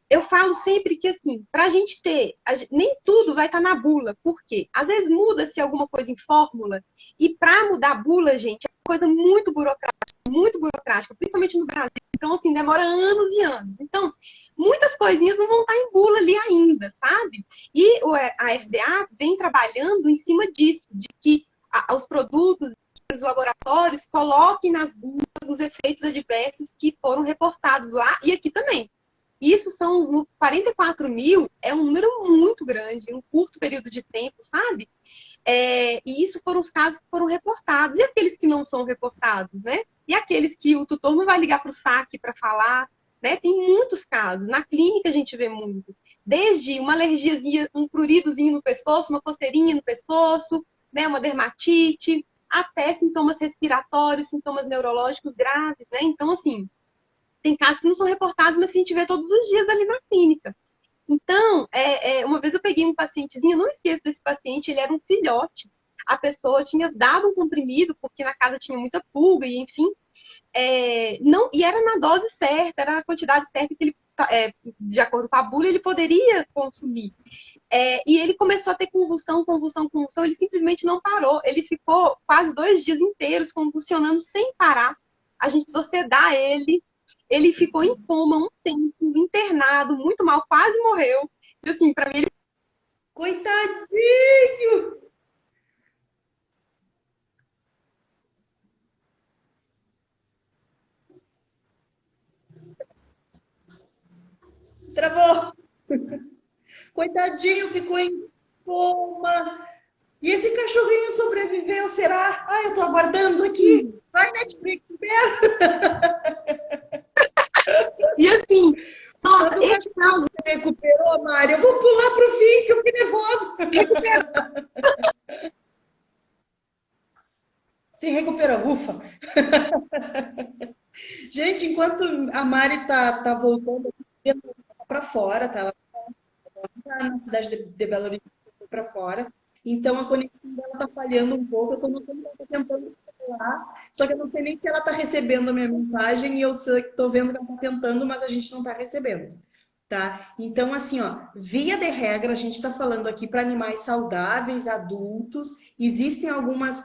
Eu falo sempre que, assim, para a gente ter, nem tudo vai estar na bula. Por quê? Às vezes muda-se alguma coisa em fórmula, e para mudar a bula, gente, é uma coisa muito burocrática, principalmente no Brasil. Então, assim, demora anos e anos. Então, muitas coisinhas não vão estar em bula ali ainda, sabe? E a FDA vem trabalhando em cima disso, de que os produtos, os laboratórios coloquem nas bulas os efeitos adversos que foram reportados lá e aqui também. Isso são os 44 mil, é um número muito grande, em um curto período de tempo, sabe? E isso foram os casos que foram reportados. E aqueles que não são reportados, né? E aqueles que o tutor não vai ligar para o SAC para falar, né? Tem muitos casos. Na clínica a gente vê muito. Desde uma alergiazinha, um pruridozinho no pescoço, uma coceirinha no pescoço, né? Uma dermatite, até sintomas respiratórios, sintomas neurológicos graves, né? Então, assim, tem casos que não são reportados, mas que a gente vê todos os dias ali na clínica. Então, uma vez eu peguei um pacientezinho, eu não esqueço desse paciente, ele era um filhote. A pessoa tinha dado um comprimido, porque na casa tinha muita pulga, e enfim. Não, e era na dose certa, era na quantidade certa que ele, de acordo com a bula, ele poderia consumir. E ele começou a ter convulsão, ele simplesmente não parou. Ele ficou quase 2 dias inteiros convulsionando sem parar. A gente precisou sedar ele. Ele ficou em coma um tempo, internado, muito mal, quase morreu. E assim, para mim, ele... Coitadinho! Travou! Coitadinho, ficou em coma. E esse cachorrinho sobreviveu, será? Ah, eu tô aguardando aqui. Vai, Netflix, E assim, nossa, o cachorro recuperou, Mari. Eu vou pular pro fim, que eu fiquei nervosa. Se recuperou, ufa. Gente, enquanto a Mari tá voltando para fora, tá? Ela tá na cidade de Belo Horizonte para fora. Então a conexão dela tá falhando um pouco. Eu tô notando que ela tá tentando falar, só que eu não sei nem se ela tá recebendo a minha mensagem, e eu tô vendo que ela tá tentando, mas a gente não tá recebendo. Tá? Então, assim, ó, via de regra, a gente está falando aqui para animais saudáveis, adultos. Existem algumas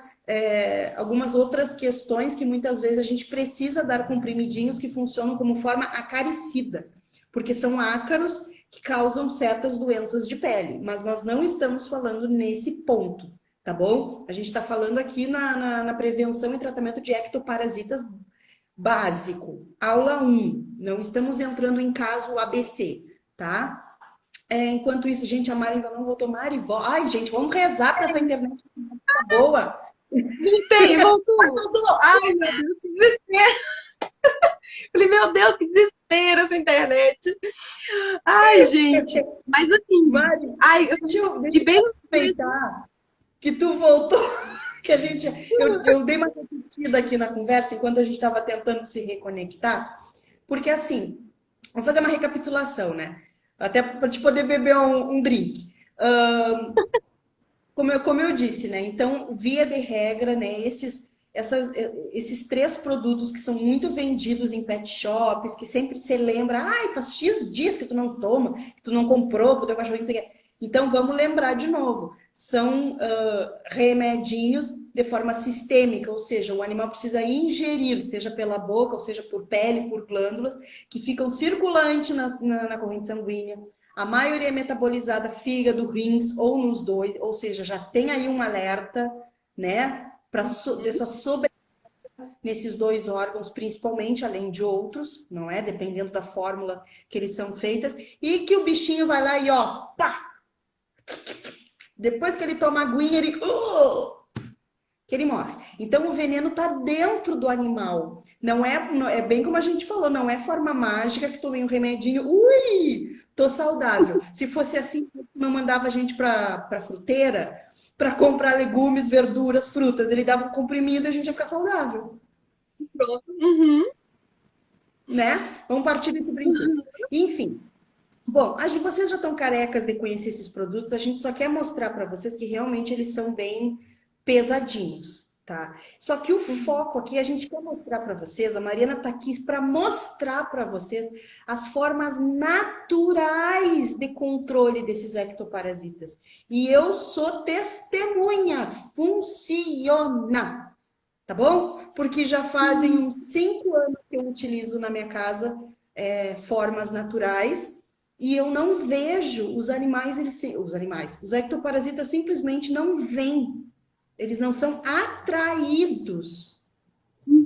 outras questões que muitas vezes a gente precisa dar comprimidinhos que funcionam como forma acaricida, porque são ácaros que causam certas doenças de pele, mas nós não estamos falando nesse ponto, tá bom? A gente está falando aqui na prevenção e tratamento de ectoparasitas básico, aula 1. Não estamos entrando em caso ABC, tá? Enquanto isso, gente, a Mari ainda não voltou. Mari, ai, gente, vamos rezar para essa internet ficar boa. Voltei, voltou. Ai, meu Deus, que desespero. Falei, meu Deus, que desespero essa internet. Ai, gente. Mas assim, Mari, deixa eu aproveitar que tu voltou. Que eu dei uma repetida aqui na conversa enquanto a gente estava tentando se reconectar, porque assim, vamos fazer uma recapitulação, né? Até para te poder beber um drink. Como eu disse, né? Então, via de regra, né? Esses 3 produtos que são muito vendidos em pet shops, que sempre se lembra, ai, faz X dias que tu não toma, que tu não comprou pro teu cachorrinho, não sei o quê. Então, vamos lembrar de novo. São remedinhos de forma sistêmica, ou seja, o animal precisa ingerir, seja pela boca, ou seja por pele, por glândulas, que ficam circulantes na corrente sanguínea. a maioria é metabolizada fígado, rins ou nos dois, ou seja, já tem aí um alerta, né, para dessa sobre nesses dois órgãos, principalmente, além de outros, não é? Dependendo da fórmula que eles são feitas, e que o bichinho vai lá e ó, pá! Depois que ele toma a aguinha, que ele morre. Então o veneno está dentro do animal. Não é bem como a gente falou, não é forma mágica que tomei um remedinho, ui, tô saudável. Se fosse assim, não mandava a gente para fruteira para comprar legumes, verduras, frutas. Ele dava um comprimido e a gente ia ficar saudável. Pronto. Uhum. Né? Vamos partir desse princípio. Enfim. Bom, vocês já estão carecas de conhecer esses produtos, a gente só quer mostrar para vocês que realmente eles são bem pesadinhos, tá? Só que o foco aqui, a gente quer mostrar para vocês, a Mariana está aqui para mostrar para vocês as formas naturais de controle desses ectoparasitas. E eu sou testemunha, funciona, tá bom? Porque já fazem uns 5 anos que eu utilizo na minha casa formas naturais. E eu não vejo os animais, os ectoparasitas simplesmente não vêm. Eles não são atraídos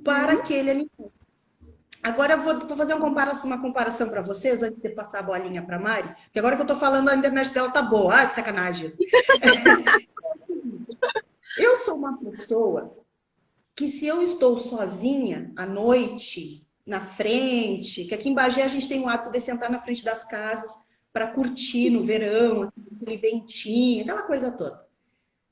para aquele animal. Agora eu vou fazer uma comparação para vocês, antes de passar a bolinha para a Mari, porque agora que eu estou falando, a internet dela tá boa. Ah, que sacanagem. Eu sou uma pessoa que se eu estou sozinha à noite, na frente, que aqui em Bagé a gente tem o hábito de sentar na frente das casas para curtir no verão, aquele ventinho, aquela coisa toda,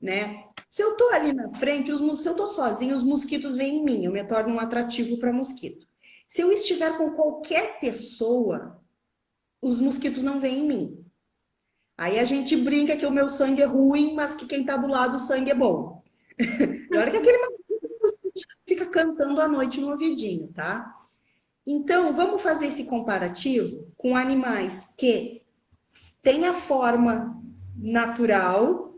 né? Se eu tô ali na frente, se eu tô sozinha, os mosquitos vêm em mim, eu me torno um atrativo para mosquito. Se eu estiver com qualquer pessoa, os mosquitos não vêm em mim. Aí a gente brinca que o meu sangue é ruim, mas que quem tá do lado, o sangue é bom. Na hora que aquele mosquito fica cantando à noite no ouvidinho, tá? Então, vamos fazer esse comparativo com animais que têm a forma natural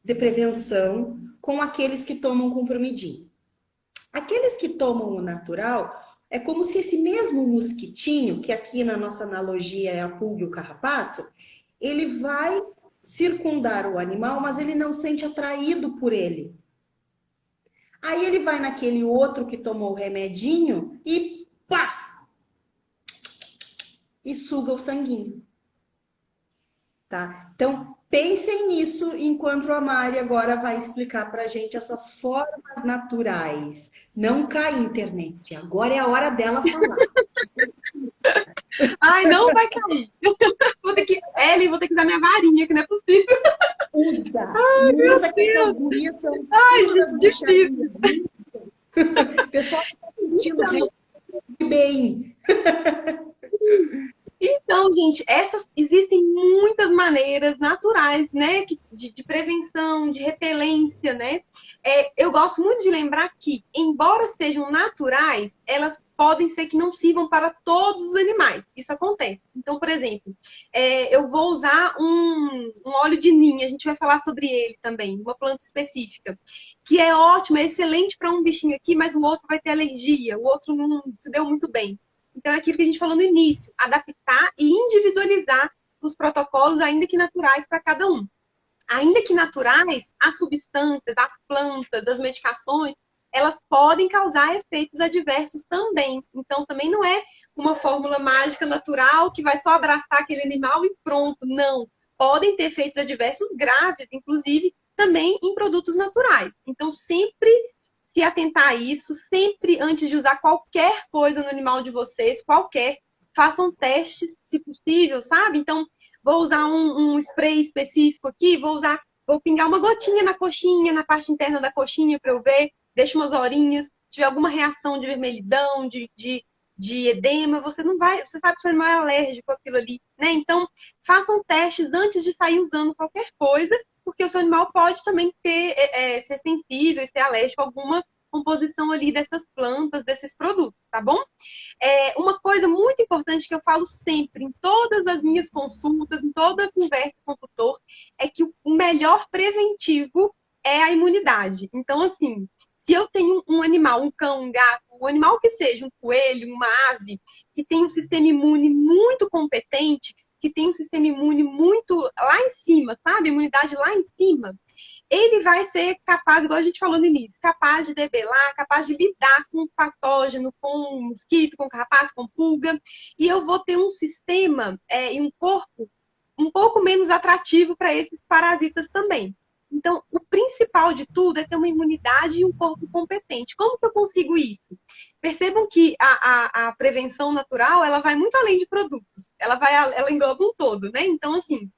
de prevenção com aqueles que tomam comprimidinho. Aqueles que tomam o natural, é como se esse mesmo mosquitinho, que aqui na nossa analogia é a pulga e o carrapato, ele vai circundar o animal, mas ele não sente atraído por ele. Aí ele vai naquele outro que tomou o remedinho e pá! E suga o sanguinho. Tá? Então, pensem nisso enquanto a Mari agora vai explicar pra gente essas formas naturais. Não cai internet. Agora é a hora dela falar. Ai, não vai cair. Ellen, vou ter que dar minha varinha, que não é possível. Usa. Ai, Usa meu que essas Deus. gurias são... Ai, gente, difícil. O pessoal que está assistindo bem. Então, gente, existem muitas maneiras naturais, né, de prevenção, de repelência, né? Eu gosto muito de lembrar que, embora sejam naturais, elas podem ser que não sirvam para todos os animais. Isso acontece. Então, por exemplo, eu vou usar um óleo de ninho, a gente vai falar sobre ele também, uma planta específica, que é ótimo, é excelente para um bichinho aqui, mas o outro vai ter alergia, o outro não se deu muito bem. Então, é aquilo que a gente falou no início, adaptar e individualizar os protocolos, ainda que naturais, para cada um. Ainda que naturais, as substâncias, as plantas, as medicações, elas podem causar efeitos adversos também. Então, também não é uma fórmula mágica natural que vai só abraçar aquele animal e pronto. Não. Podem ter efeitos adversos graves, inclusive, também em produtos naturais. Então, sempre se atentar a isso, sempre antes de usar qualquer coisa no animal de vocês, façam testes, se possível, sabe? Então, vou usar um spray específico aqui, vou pingar uma gotinha na coxinha, na parte interna da coxinha para eu ver, deixo umas horinhas, se tiver alguma reação de vermelhidão, de edema, você sabe que seu animal é alérgico àquilo ali, né? Então, façam testes antes de sair usando qualquer coisa, porque o seu animal pode também ser sensível, ser alérgico a alguma composição ali dessas plantas, desses produtos, tá bom? Uma coisa muito importante que eu falo sempre, em todas as minhas consultas, em toda conversa com o tutor, é que o melhor preventivo é a imunidade. Então, assim, se eu tenho um animal, um cão, um gato, um animal que seja, um coelho, uma ave, que tem um sistema imune muito competente, que tem um sistema imune muito lá em cima, sabe? Imunidade lá em cima, ele vai ser capaz, igual a gente falou no início, capaz de debelar, capaz de lidar com patógeno, com mosquito, com carrapato, com pulga, e eu vou ter um sistema e um corpo um pouco menos atrativo para esses parasitas também. Então, o principal de tudo é ter uma imunidade e um corpo competente. Como que eu consigo isso? Percebam que a prevenção natural, ela vai muito além de produtos. Ela engloba um todo, né? Então, assim,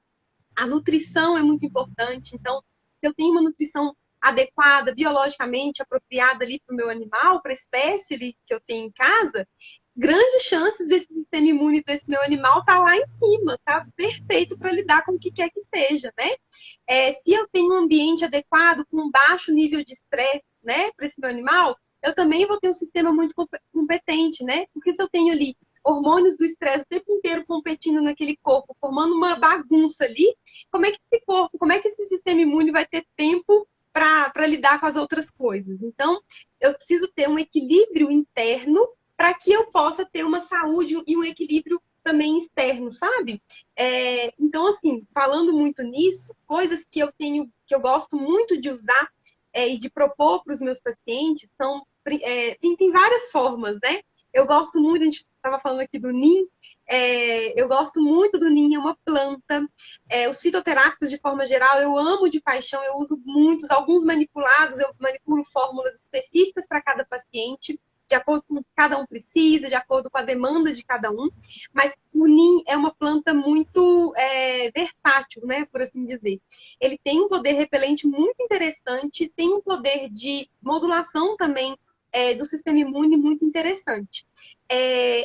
a nutrição é muito importante. Então, se eu tenho uma nutrição adequada, biologicamente apropriada ali para o meu animal, para a espécie ali que eu tenho em casa, grandes chances desse sistema imune desse meu animal estar lá em cima, tá perfeito para lidar com o que quer que seja, né? Se eu tenho um ambiente adequado, com um baixo nível de estresse, né, para esse meu animal, eu também vou ter um sistema muito competente, né? Porque se eu tenho ali hormônios do estresse o tempo inteiro competindo naquele corpo, formando uma bagunça ali, como é que esse corpo, como é que esse sistema imune vai ter tempo para lidar com as outras coisas? Então, eu preciso ter um equilíbrio interno para que eu possa ter uma saúde e um equilíbrio também externo, sabe? Então, assim, falando muito nisso, coisas que eu gosto muito de usar e de propor para os meus pacientes são tem várias formas, né? Eu gosto muito, a gente estava falando aqui do NIM, eu gosto muito do NIM, é uma planta. Os fitoterápicos, de forma geral, eu amo de paixão, eu uso muitos, alguns manipulados, eu manipulo fórmulas específicas para cada paciente, de acordo com o que cada um precisa, de acordo com a demanda de cada um. Mas o NIM é uma planta muito versátil, né, por assim dizer. Ele tem um poder repelente muito interessante, tem um poder de modulação também do sistema imune muito interessante.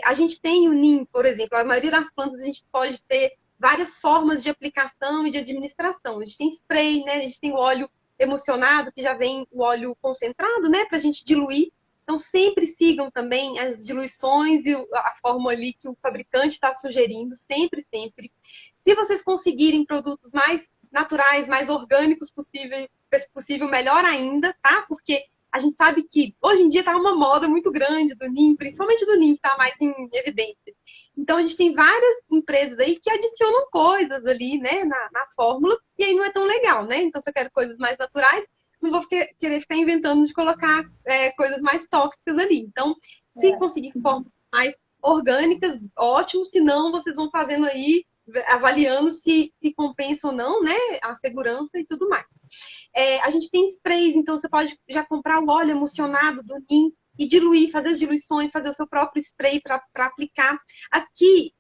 A gente tem o NIM, por exemplo, a maioria das plantas a gente pode ter várias formas de aplicação e de administração. A gente tem spray, né? A gente tem o óleo emulsionado, que já vem o óleo concentrado, né, para a gente diluir. Então, sempre sigam também as diluições e a fórmula ali que o fabricante está sugerindo, sempre, sempre. Se vocês conseguirem produtos mais naturais, mais orgânicos possível, melhor ainda, tá? Porque a gente sabe que hoje em dia está uma moda muito grande do NIM, principalmente do NIM, que está mais em evidência. Então, a gente tem várias empresas aí que adicionam coisas ali, né, na fórmula, e aí não é tão legal, né? Então, se eu quero coisas mais naturais, não vou querer ficar inventando de colocar coisas mais tóxicas ali. Então, se conseguir formas mais orgânicas, ótimo. Se não, vocês vão fazendo aí, avaliando se compensa ou não, né? A segurança e tudo mais. A gente tem sprays, então você pode já comprar o óleo emulsionado do NIM e diluir, fazer as diluições, fazer o seu próprio spray para aplicar. Aqui,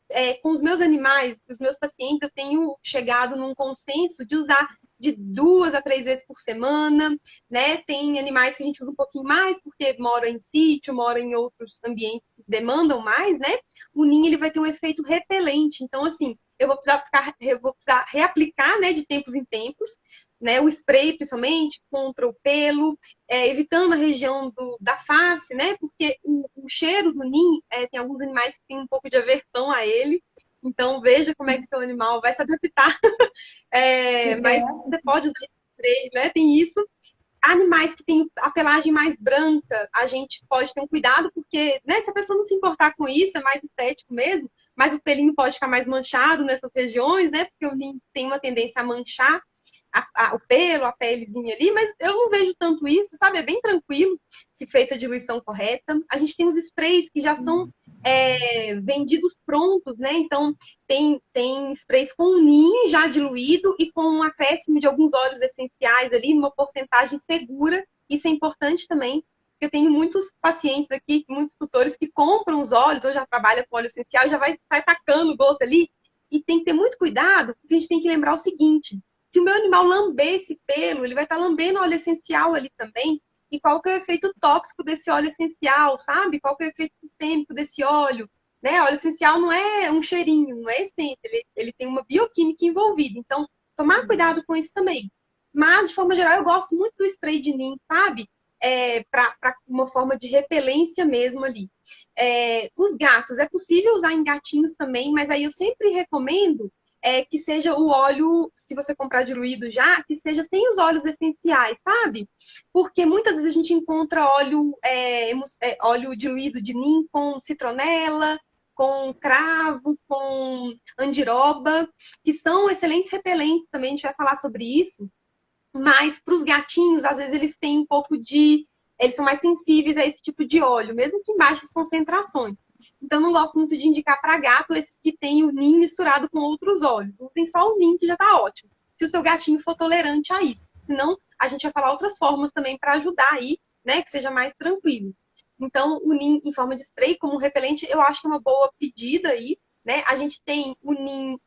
com os meus animais, os meus pacientes, eu tenho chegado num consenso de usar de 2 a 3 vezes por semana, né? Tem animais que a gente usa um pouquinho mais, porque mora em sítio, mora em outros ambientes que demandam mais, né? O NIM, ele vai ter um efeito repelente. Então, assim, eu vou precisar reaplicar, né, de tempos em tempos, né? O spray, principalmente, contra o pelo, evitando a região da face, né? Porque o cheiro do NIM, tem alguns animais que têm um pouco de aversão a ele. Então, veja como é que seu animal vai se adaptar. Mas você pode usar esse spray, né? Tem isso. Animais que têm a pelagem mais branca, a gente pode ter um cuidado, porque, né, se a pessoa não se importar com isso, é mais estético mesmo, mas o pelinho pode ficar mais manchado nessas regiões, né? Porque o NIM tem uma tendência a manchar o pelo, a pelezinha ali, mas eu não vejo tanto isso, sabe? É bem tranquilo se feita a diluição correta. A gente tem os sprays que já são vendidos prontos, né? Então, tem sprays com NIM já diluído e com um acréscimo de alguns óleos essenciais ali, numa porcentagem segura. Isso é importante também, porque eu tenho muitos pacientes aqui, muitos tutores que compram os óleos, ou já trabalham com óleo essencial, já vai tacando gota ali. E tem que ter muito cuidado, porque a gente tem que lembrar o seguinte: se o meu animal lamber esse pelo, ele vai estar lambendo óleo essencial ali também. E qual que é o efeito tóxico desse óleo essencial, sabe? Qual que é o efeito sistêmico desse óleo? Né? Óleo essencial não é um cheirinho, não é essência. Ele tem uma bioquímica envolvida. Então, tomar cuidado com isso também. Mas, de forma geral, eu gosto muito do spray de NIM, sabe? Para uma forma de repelência mesmo ali. Os gatos, é possível usar em gatinhos também, mas aí eu sempre recomendo que seja o óleo, se você comprar diluído já, que seja sem os óleos essenciais, sabe? Porque muitas vezes a gente encontra óleo diluído de NIM com citronela, com cravo, com andiroba, que são excelentes repelentes também, a gente vai falar sobre isso. Mas para os gatinhos, às vezes eles têm um pouco de... Eles são mais sensíveis a esse tipo de óleo, mesmo que em baixas concentrações. Então, não gosto muito de indicar para gato esses que têm o NIM misturado com outros óleos. Usem só o NIM, que já está ótimo. Se o seu gatinho for tolerante a isso. Senão, a gente vai falar outras formas também para ajudar aí, né? Que seja mais tranquilo. Então, o NIM em forma de spray, como repelente, eu acho que é uma boa pedida aí, né? A gente tem o NIM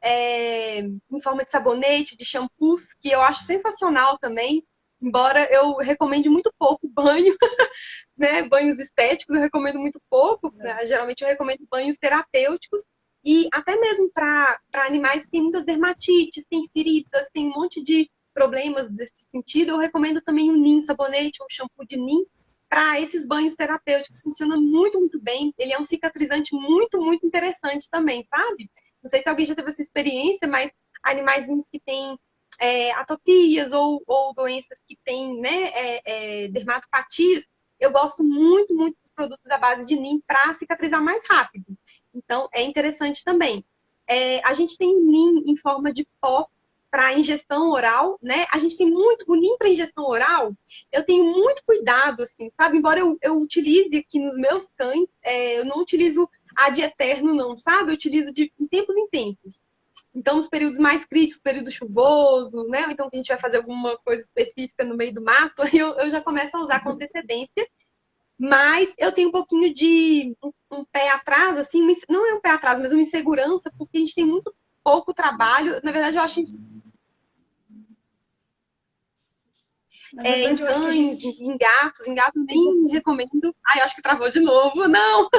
em forma de sabonete, de shampoos, que eu acho sensacional também. Embora eu recomende muito pouco banho, né? Banhos estéticos eu recomendo muito pouco. Né? Geralmente eu recomendo banhos terapêuticos. E até mesmo para animais que têm muitas dermatites, têm feridas, tem um monte de problemas desse sentido, eu recomendo também o NIM sabonete, ou shampoo de NIM, para esses banhos terapêuticos. Funciona muito, muito bem. Ele é um cicatrizante muito, muito interessante também, sabe? Não sei se alguém já teve essa experiência, mas animaizinhos que têm atopias ou doenças que têm, né, dermatopatias, eu gosto muito, muito dos produtos à base de NIM para cicatrizar mais rápido. Então, é interessante também. A gente tem NIM em forma de pó para ingestão oral, né? A gente tem muito, o NIM para ingestão oral, eu tenho muito cuidado, assim, sabe? Embora eu utilize aqui nos meus cães, eu não utilizo ad eterno, não, sabe? Eu utilizo em tempos em tempos. Então, nos períodos mais críticos, período chuvoso, né? Ou então que a gente vai fazer alguma coisa específica no meio do mato, eu já começo a usar com antecedência. Mas eu tenho um pouquinho de um pé atrás, assim, não é um pé atrás, mas uma insegurança, porque a gente tem muito pouco trabalho. Na verdade, eu acho que a gente Na em verdade, eu acho que a cães, gente... em gatos nem recomendo. Ai, eu acho que travou de novo. Não!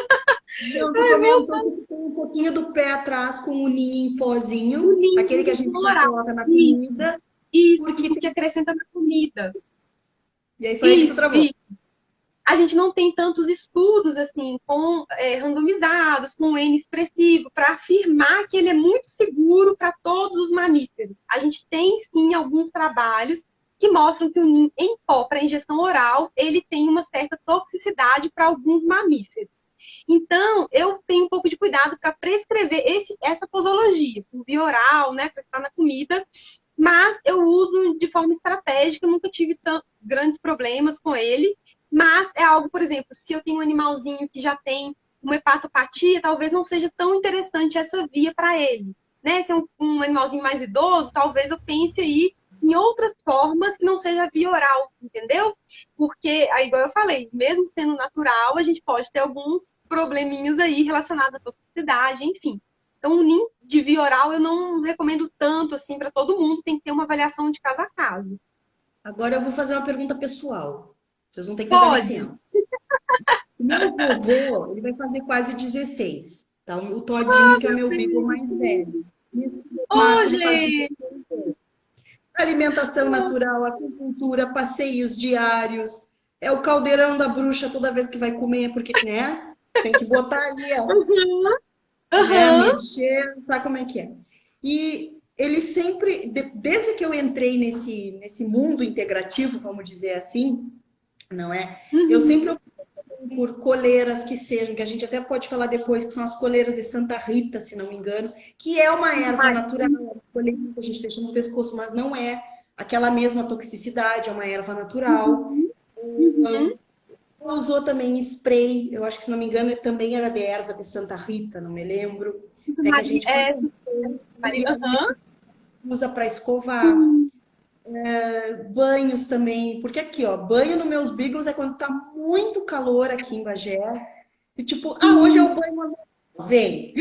Não, tu comentou que tem um pouquinho do pé atrás com o ninho em O pozinho, ninho aquele que a de gente floral. coloca na Isso, comida, isso, porque porque acrescenta na comida. E aí foi aí que tu Isso, travou. isso. A gente não tem tantos estudos assim com randomizados, com N expressivo, para afirmar que ele é muito seguro para todos os mamíferos. A gente tem sim alguns trabalhos que mostram que o NIM em pó para injeção oral ele tem uma certa toxicidade para alguns mamíferos. Então, eu tenho um pouco de cuidado para prescrever essa posologia, por via oral, né, para estar na comida, mas eu uso de forma estratégica, nunca tive grandes problemas com ele. Mas é algo, por exemplo, se eu tenho um animalzinho que já tem uma hepatopatia, talvez não seja tão interessante essa via para ele. Né? Se é um animalzinho mais idoso, talvez eu pense aí em outras formas que não seja a via oral, entendeu? Porque, aí, igual eu falei, mesmo sendo natural, a gente pode ter alguns probleminhas aí relacionados à toxicidade, enfim. Então, o NIM de via oral eu não recomendo tanto assim para todo mundo, tem que ter uma avaliação de caso a caso. Agora eu vou fazer uma pergunta pessoal. Vocês vão ter que me dar Pode. licença. O meu vovô, ele vai fazer quase 16. Tá? O Todinho, que é o meu beagle mais velho. Em Ô, março ele faz gente! 16. Alimentação natural, acupuntura, passeios diários. É o caldeirão da bruxa toda vez que vai comer, porque, né? Tem que botar ali Uhum, né? uhum. Mexer, sabe como é que é? E ele sempre, desde que eu entrei nesse mundo integrativo, vamos dizer assim, não é? Eu sempre Uhum. optei por coleiras que sejam, que a gente até pode falar depois, que são as coleiras de Santa Rita, se não me engano, que é uma erva natural, coleira que a gente deixa no pescoço, mas não é aquela mesma toxicidade, é uma erva natural. Uhum. Uhum. Usou também spray, eu acho que se não me engano também era de erva de Santa Rita, não me lembro. É que a gente quando Aham. usa para escovar, banhos também, porque aqui, ó, banho nos meus beagles é quando tá muito calor aqui em Bagé. E tipo, hoje é o banho anual. Vem,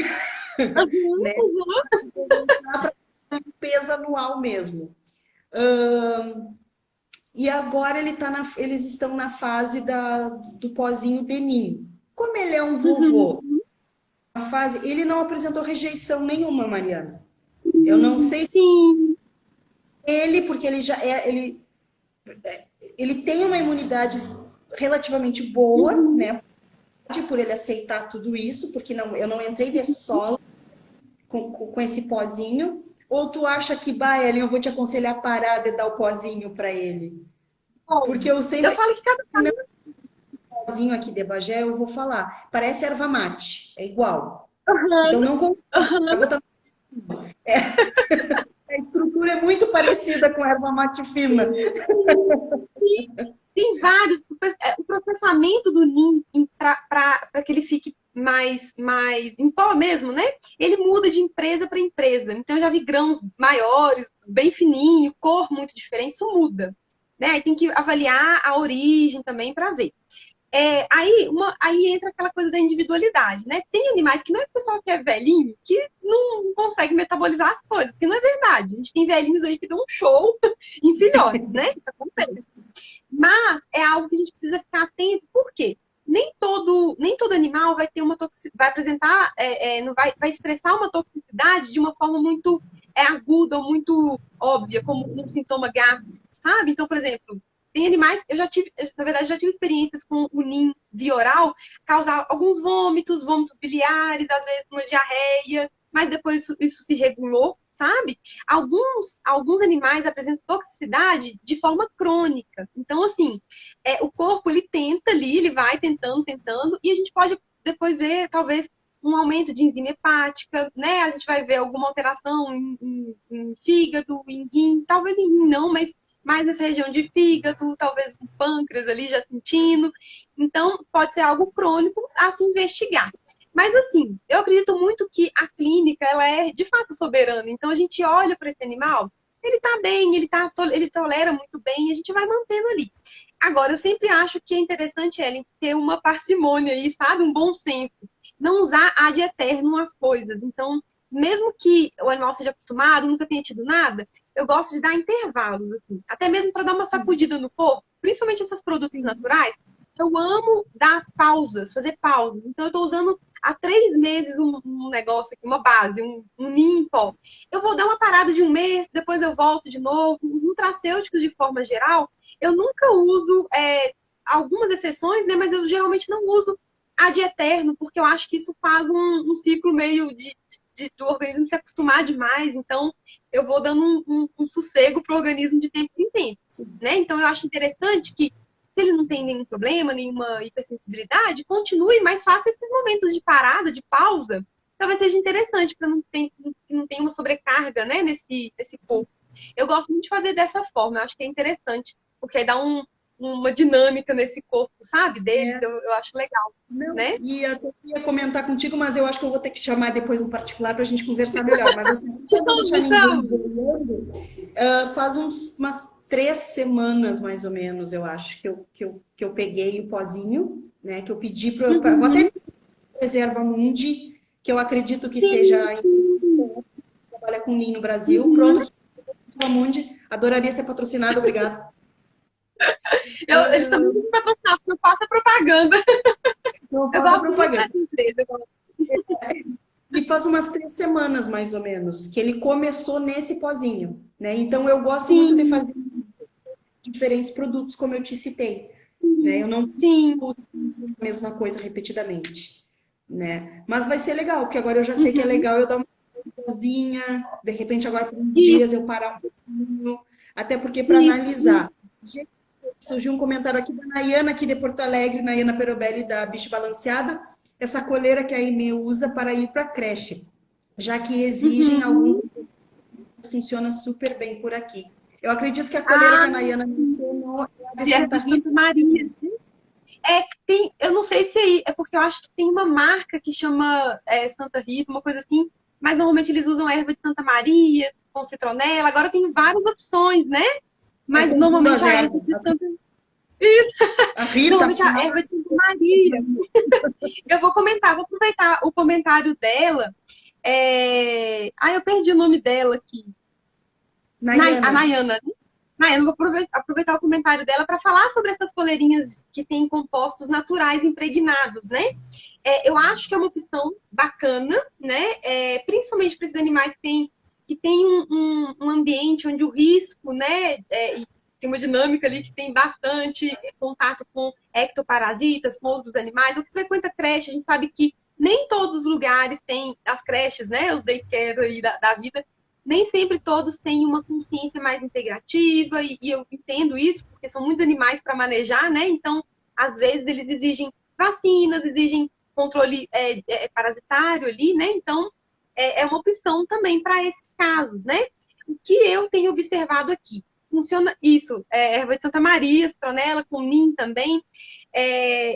Uhum. né? Uhum. Limpeza anual mesmo. E agora eles estão na fase do pozinho Benin. Como ele é um vovô, Uhum. a fase, ele não apresentou rejeição nenhuma, Mariana. Eu não sei se Sim. ele, porque ele já é, ele tem uma imunidade relativamente boa, Uhum. né? Por ele aceitar tudo isso, porque não, eu não entrei de solo com esse pozinho. Ou tu acha que, Ellen, eu vou te aconselhar a parar de dar o pozinho para ele? Bom, Porque eu eu sempre, falo que cada pozinho aqui de Bagé, eu vou falar, parece erva mate, é igual. Então, não consigo. A gota é, a estrutura é muito parecida com a erva mate fina. Tem vários. O processamento do ninho para que ele fique mais em pó mesmo, né? Ele muda de empresa para empresa. Então, eu já vi grãos maiores, bem fininho, cor muito diferente, isso muda. Né? Aí tem que avaliar a origem também para ver. Aí entra aquela coisa da individualidade, né? Tem animais que não é que o pessoal que é velhinho, que não consegue metabolizar as coisas, porque não é verdade. A gente tem velhinhos aí que dão um show em filhotes, né? Isso acontece. Mas é algo que a gente precisa ficar atento, por quê? Nem todo animal vai ter vai apresentar, não vai expressar uma toxicidade de uma forma muito aguda ou muito óbvia, como um sintoma gástrico, sabe? Então, por exemplo, tem animais, na verdade, já tive experiências com o NIM via oral, causar alguns vômitos biliares, às vezes uma diarreia, mas depois isso se regulou, sabe? Alguns animais apresentam toxicidade de forma crônica. Então, assim, o corpo, ele tenta ali, ele vai tentando, e a gente pode depois ver, talvez, um aumento de enzima hepática, né? A gente vai ver alguma alteração em fígado, em rim, talvez em rim não, mas mais nessa região de fígado, talvez um pâncreas ali já sentindo. Então, pode ser algo crônico a se investigar. Mas, assim, eu acredito muito que a clínica, ela é, de fato, soberana. Então, a gente olha para esse animal, ele está bem, ele tolera muito bem, e a gente vai mantendo ali. Agora, eu sempre acho que é interessante, Ellen, ter uma parcimônia aí, sabe? Um bom senso. Não usar ad eternum as coisas. Então, mesmo que o animal seja acostumado, nunca tenha tido nada, eu gosto de dar intervalos, assim. Até mesmo para dar uma sacudida no corpo, principalmente esses produtos naturais. Eu amo dar pausas, fazer pausas. Então, eu estou usando há 3 meses um negócio aqui, uma base, um limpo. Eu vou dar uma parada de um mês, depois eu volto de novo. Os nutracêuticos, de forma geral, eu nunca uso, algumas exceções, né? Mas eu geralmente não uso ad eterno, porque eu acho que isso faz um ciclo meio do organismo se acostumar demais. Então, eu vou dando um sossego para o organismo de tempos em tempos. Né? Então, eu acho interessante que, se ele não tem nenhum problema, nenhuma hipersensibilidade, continue, mas faça esses momentos de parada, de pausa. Talvez seja interessante, para não ter uma sobrecarga, né, nesse corpo. Eu gosto muito de fazer dessa forma, eu acho que é interessante, porque aí dá uma dinâmica nesse corpo, sabe, dele, eu acho legal. Não, né? eu ia comentar contigo, mas eu acho que eu vou ter que chamar depois no particular para a gente conversar melhor. Mas assim, se não deixar ninguém olhando, faz umas 3 semanas, mais ou menos, eu acho, que eu peguei o pozinho, né? Que eu pedi para... Vou até Reserva Mundi, que eu acredito que seja... Trabalha com ninho no Brasil. Pronto, Reserva Mundi. Adoraria ser patrocinado, obrigada. Eles também me patrocinar, porque eu faço a propaganda. Eu gosto muito dessa empresa. E faz umas 3 semanas, mais ou menos, que ele começou nesse pozinho, né? Então, eu gosto muito de fazer diferentes produtos, como eu te citei. Né? Eu não uso a mesma coisa repetidamente. Né? Mas vai ser legal, porque agora eu já sei que é legal eu dar uma coisinha, de repente agora por uns dias eu parar um pouquinho, até porque para analisar. Surgiu um comentário aqui da Nayana, aqui de Porto Alegre, Nayana Perobelli, da Bicho Balanceada, essa coleira que a Aimee usa para ir para a creche, já que exigem alguns... Funciona super bem por aqui. Eu acredito que a coleira que a Nayana mencionou é de Santa Maria. Eu não sei se aí, é porque eu acho que tem uma marca que chama Santa Rita, uma coisa assim, mas normalmente eles usam erva de Santa Maria, com citronela, agora tem várias opções, né? Mas normalmente a erva de Santa... Isso! A Rita, normalmente a erva de Santa Maria. Eu vou aproveitar o comentário dela. Eu perdi o nome dela aqui. Nayana. A Nayana, né? Eu vou aproveitar o comentário dela para falar sobre essas coleirinhas que têm compostos naturais impregnados, né? Eu acho que é uma opção bacana, né? Principalmente para esses animais que têm um ambiente onde o risco, né? Tem uma dinâmica ali que tem bastante contato com ectoparasitas, com outros animais. O que frequenta creche, a gente sabe que nem todos os lugares têm as creches, né? Os daycare aí da vida. Nem sempre todos têm uma consciência mais integrativa, e eu entendo isso, porque são muitos animais para manejar, né? Então, às vezes, eles exigem vacinas, exigem controle parasitário ali, né? Então, é uma opção também para esses casos, né? O que eu tenho observado aqui? Funciona isso, erva de Santa Maria, citronela, comin também.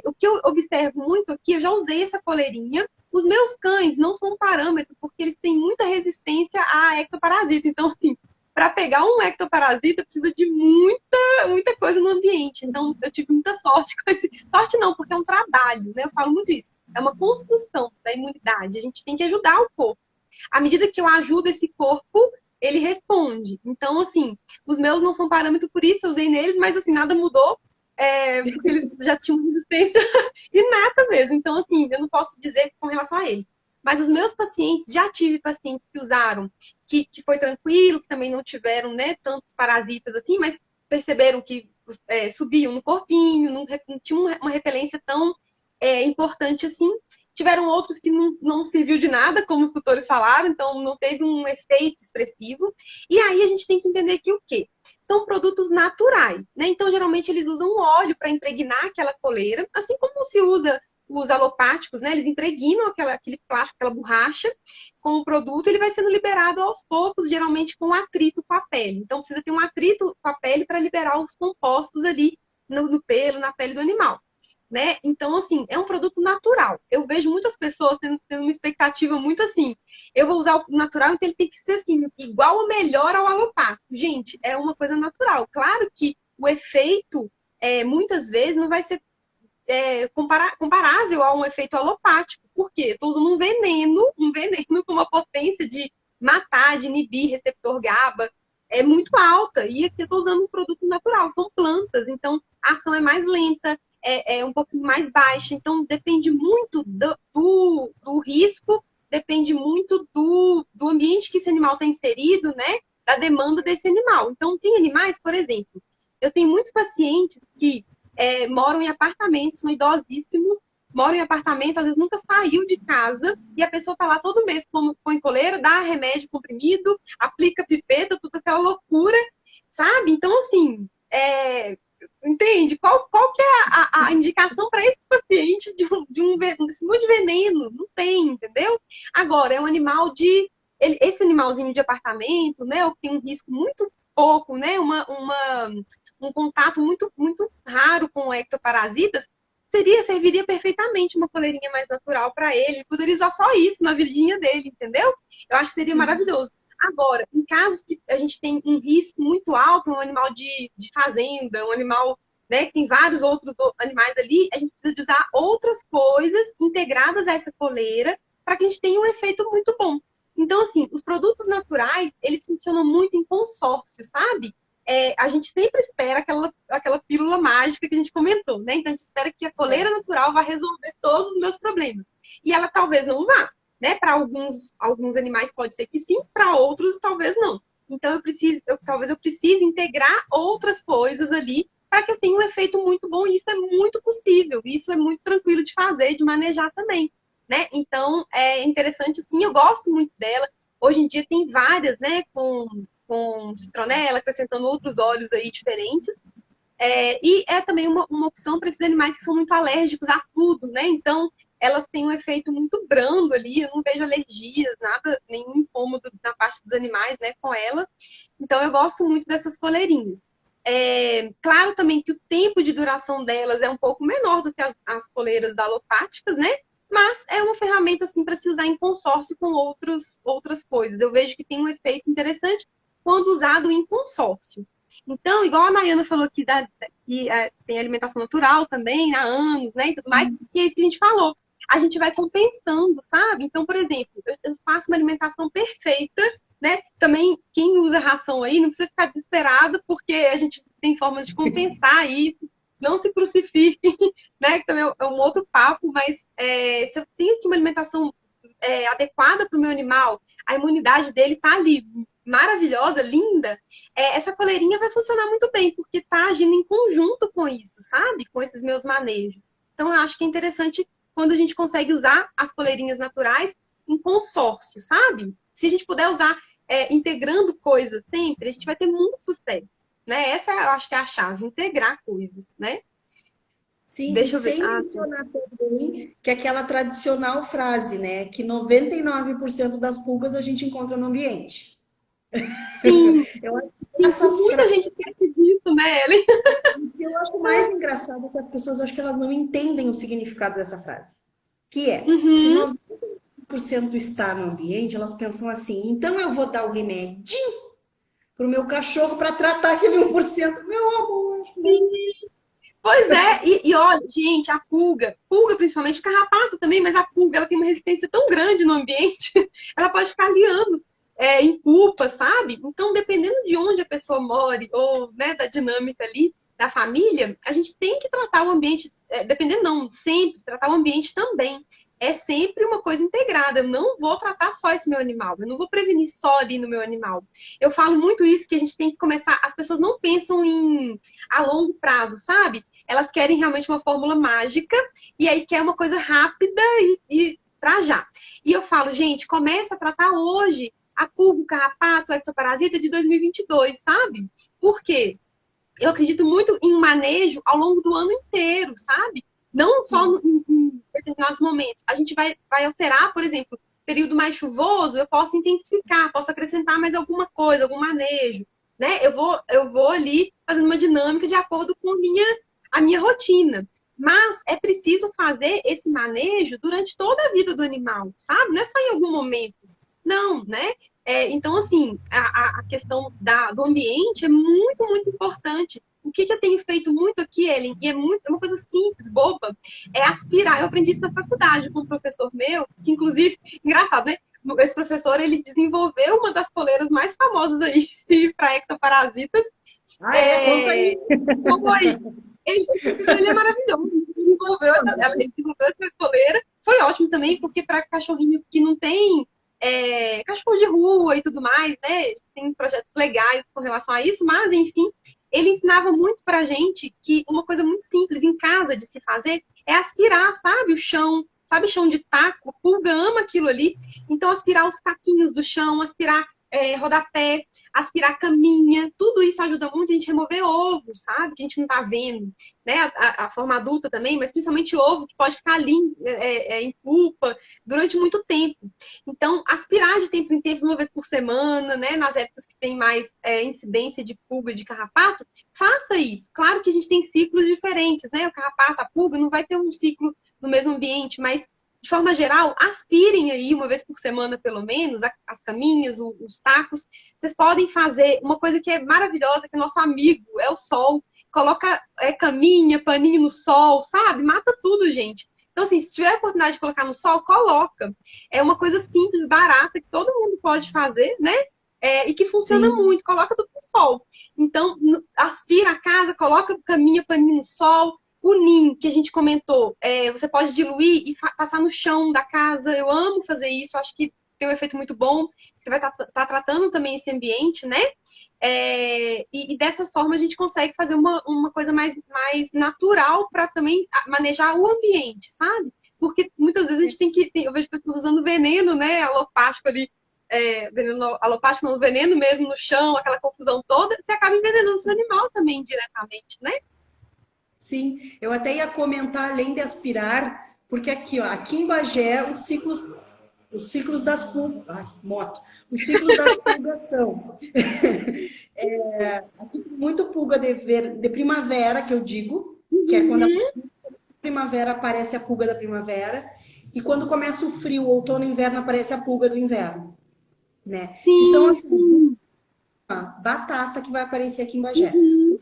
O que eu observo muito aqui, eu já usei essa coleirinha. Os meus cães não são um parâmetro, porque eles têm muita resistência a ectoparasita. Então, assim, para pegar um ectoparasita, precisa de muita coisa no ambiente. Então, eu tive muita sorte com esse. Sorte não, porque é um trabalho, né? Eu falo muito isso. É uma construção da imunidade. A gente tem que ajudar o corpo. À medida que eu ajudo esse corpo, ele responde. Então, assim, os meus não são parâmetro, por isso eu usei neles, mas, assim, nada mudou, porque eles já tinham resistência inata mesmo. Então, assim, eu não posso dizer com relação a eles. Mas os meus pacientes, já tive pacientes que usaram, que foi tranquilo, que também não tiveram, né, tantos parasitas assim, mas perceberam que subiam no corpinho, não tinha uma repelência tão importante assim. Tiveram outros que não serviu de nada, como os tutores falaram, então não teve um efeito expressivo. E aí a gente tem que entender que o quê? São produtos naturais, né? Então, geralmente, eles usam óleo para impregnar aquela coleira, assim como se usa os alopáticos, né? Eles impregnam aquele plástico, aquela borracha com o produto, ele vai sendo liberado aos poucos, geralmente com atrito com a pele. Então, precisa ter um atrito com a pele para liberar os compostos ali no pelo, na pele do animal. Né? Então, assim, é um produto natural. Eu vejo muitas pessoas tendo uma expectativa muito assim. Eu vou usar o natural, então ele tem que ser assim, igual ou melhor ao alopático. Gente, é uma coisa natural. Claro que o efeito, muitas vezes, não vai ser comparável a um efeito alopático. Por quê? Estou usando um veneno com uma potência de matar, de inibir receptor GABA, é muito alta. E aqui eu estou usando um produto natural, são plantas, então a ação é mais lenta, é um pouquinho mais baixa. Então depende muito do risco, depende muito do ambiente que esse animal está inserido, né? Da demanda desse animal. Então tem animais, por exemplo, eu tenho muitos pacientes que moram em apartamentos, são idosíssimos, moram em apartamento, às vezes nunca saiu de casa, e a pessoa tá lá todo mês, põe coleira, dá remédio comprimido, aplica pipeta, tudo aquela loucura, sabe? Então, assim, entende? Qual que é a indicação para esse paciente desse monte de veneno? Não tem, entendeu? Agora, é um animal esse animalzinho de apartamento, né, ou que tem um risco muito pouco, né, um contato muito, muito raro com ectoparasitas, serviria perfeitamente uma coleirinha mais natural para ele. Poderia usar só isso na vidinha dele, entendeu? Eu acho que seria maravilhoso. Agora, em casos que a gente tem um risco muito alto, um animal de fazenda, um animal, né, que tem vários outros animais ali, a gente precisa de usar outras coisas integradas a essa coleira para que a gente tenha um efeito muito bom. Então, assim, os produtos naturais, eles funcionam muito em consórcio, sabe? A gente sempre espera aquela pílula mágica que a gente comentou, né? Então, a gente espera que a coleira natural vá resolver todos os meus problemas. E ela talvez não vá, né? Para alguns animais pode ser que sim, para outros talvez não. Então, talvez eu precise integrar outras coisas ali para que eu tenha um efeito muito bom. E isso é muito possível. Isso é muito tranquilo de fazer, de manejar também, né? Então, é interessante, sim, eu gosto muito dela. Hoje em dia tem várias, né? Com citronela, acrescentando outros óleos aí diferentes. E é também uma opção para esses animais que são muito alérgicos a tudo, né? Então, elas têm um efeito muito brando ali, eu não vejo alergias, nada, nenhum incômodo na parte dos animais, né, com ela. Então, eu gosto muito dessas coleirinhas. Claro também que o tempo de duração delas é um pouco menor do que as coleiras alopáticas, né? Mas é uma ferramenta, assim, para se usar em consórcio com outras coisas. Eu vejo que tem um efeito interessante quando usado em consórcio. Então, igual a Nayana falou que tem alimentação natural também há anos, né, e tudo mais, e é isso que a gente falou. A gente vai compensando, sabe? Então, por exemplo, eu faço uma alimentação perfeita, né? Também, quem usa ração aí, não precisa ficar desesperado, porque a gente tem formas de compensar isso. Não se crucifiquem, né? Que também é um outro papo, mas se eu tenho aqui uma alimentação adequada para o meu animal, a imunidade dele tá ali, maravilhosa, linda, essa coleirinha vai funcionar muito bem, porque está agindo em conjunto com isso, sabe? Com esses meus manejos. Então, eu acho que é interessante quando a gente consegue usar as coleirinhas naturais em consórcio, sabe? Se a gente puder usar integrando coisas sempre, a gente vai ter muito sucesso, né? Essa eu acho que é a chave, integrar coisas, né? Sim, e Deixa eu ver. sem Ah, sim. mencionar também que aquela tradicional frase, né? Que 99% das pulgas a gente encontra no ambiente. Sim, Eu acho que sim, essa muita frase, gente esquece disso, né, Ellen? eu acho mais engraçado é que as pessoas acho que elas não entendem o significado dessa frase. Que é, se Uhum. 90% está no ambiente, elas pensam assim, então eu vou dar o remedinho para o meu cachorro para tratar aquele 1%. Meu amor, não. Pois é, e olha, gente, a pulga principalmente, o carrapato também, mas a pulga, ela tem uma resistência tão grande no ambiente, ela pode ficar ali anos, em pupa, sabe? Então, dependendo de onde a pessoa more, ou, né, da dinâmica ali, da família, a gente tem que tratar o ambiente, dependendo não, sempre, tratar o ambiente também. É sempre uma coisa integrada, eu não vou tratar só esse meu animal, eu não vou prevenir só ali no meu animal. Eu falo muito isso, que a gente tem que começar, as pessoas não pensam a longo prazo, sabe? Elas querem realmente uma fórmula mágica e aí quer uma coisa rápida e pra já. E eu falo, gente, começa a tratar hoje a pulga, o carrapato, o ectoparasita de 2022, sabe? Por quê? Eu acredito muito em manejo ao longo do ano inteiro, sabe? Não só Sim, em determinados momentos. A gente vai alterar, por exemplo, período mais chuvoso, eu posso intensificar, posso acrescentar mais alguma coisa, algum manejo, né? Eu vou ali fazendo uma dinâmica de acordo com a minha rotina. Mas é preciso fazer esse manejo durante toda a vida do animal, sabe? Não é só em algum momento. Não, né? Então, assim, a questão do ambiente é muito, muito importante. O que eu tenho feito muito aqui, Ellen, e é uma coisa simples, boba, é aspirar. Eu aprendi isso na faculdade com um professor meu, que inclusive, engraçado, né? Esse professor, ele desenvolveu uma das coleiras mais famosas aí para ectoparasitas. ah, conta aí. É, como aí? Ele é maravilhoso. Ele desenvolveu essa coleira. Foi ótimo também, porque para cachorrinhos que não têm cachorro de rua e tudo mais, né? Tem projetos legais com relação a isso, mas enfim, ele ensinava muito pra gente que uma coisa muito simples em casa de se fazer é aspirar, sabe? O chão, sabe, chão de taco, a pulga ama aquilo ali. Então, aspirar os taquinhos do chão, aspirar rodapé, aspirar caminha, tudo isso ajuda muito a gente remover ovo, sabe? Que a gente não tá vendo, né? A forma adulta também, mas principalmente ovo que pode ficar ali em pulpa durante muito tempo. Então, aspirar de tempos em tempos, uma vez por semana, né? Nas épocas que tem mais incidência de pulga e de carrapato, faça isso. Claro que a gente tem ciclos diferentes, né? O carrapato, a pulga, não vai ter um ciclo no mesmo ambiente, mas de forma geral, aspirem aí uma vez por semana, pelo menos, as caminhas, os tacos. Vocês podem fazer uma coisa que é maravilhosa, que é nosso amigo, é o sol. Coloca caminha, paninho no sol, sabe? Mata tudo, gente. Então, assim, se tiver a oportunidade de colocar no sol, coloca. É uma coisa simples, barata, que todo mundo pode fazer, né? E que funciona Sim, muito. Coloca tudo no sol. Então, aspira a casa, coloca caminha, paninho no sol. O NIM, que a gente comentou, você pode diluir e passar no chão da casa. Eu amo fazer isso, acho que tem um efeito muito bom. Você vai estar tratando também esse ambiente, né? E dessa forma a gente consegue fazer uma coisa mais natural para também manejar o ambiente, sabe? Porque muitas vezes a gente eu vejo pessoas usando veneno, né? Alopático ali, veneno alopático, não, veneno mesmo no chão, aquela confusão toda, você acaba envenenando seu animal também diretamente, né? sim. Eu até ia comentar, além de aspirar, porque aqui, ó, aqui em Bagé, os ciclos das pulgas. Ai, moto. Os ciclos das pulgas são. Aqui tem muito pulga de primavera, que eu digo, que é quando a Uhum. primavera aparece a pulga da primavera, e quando começa o frio, outono e inverno, aparece a pulga do inverno, né? Que são Sim, assim, sim. uma batata que vai aparecer aqui em Bagé. Uhum.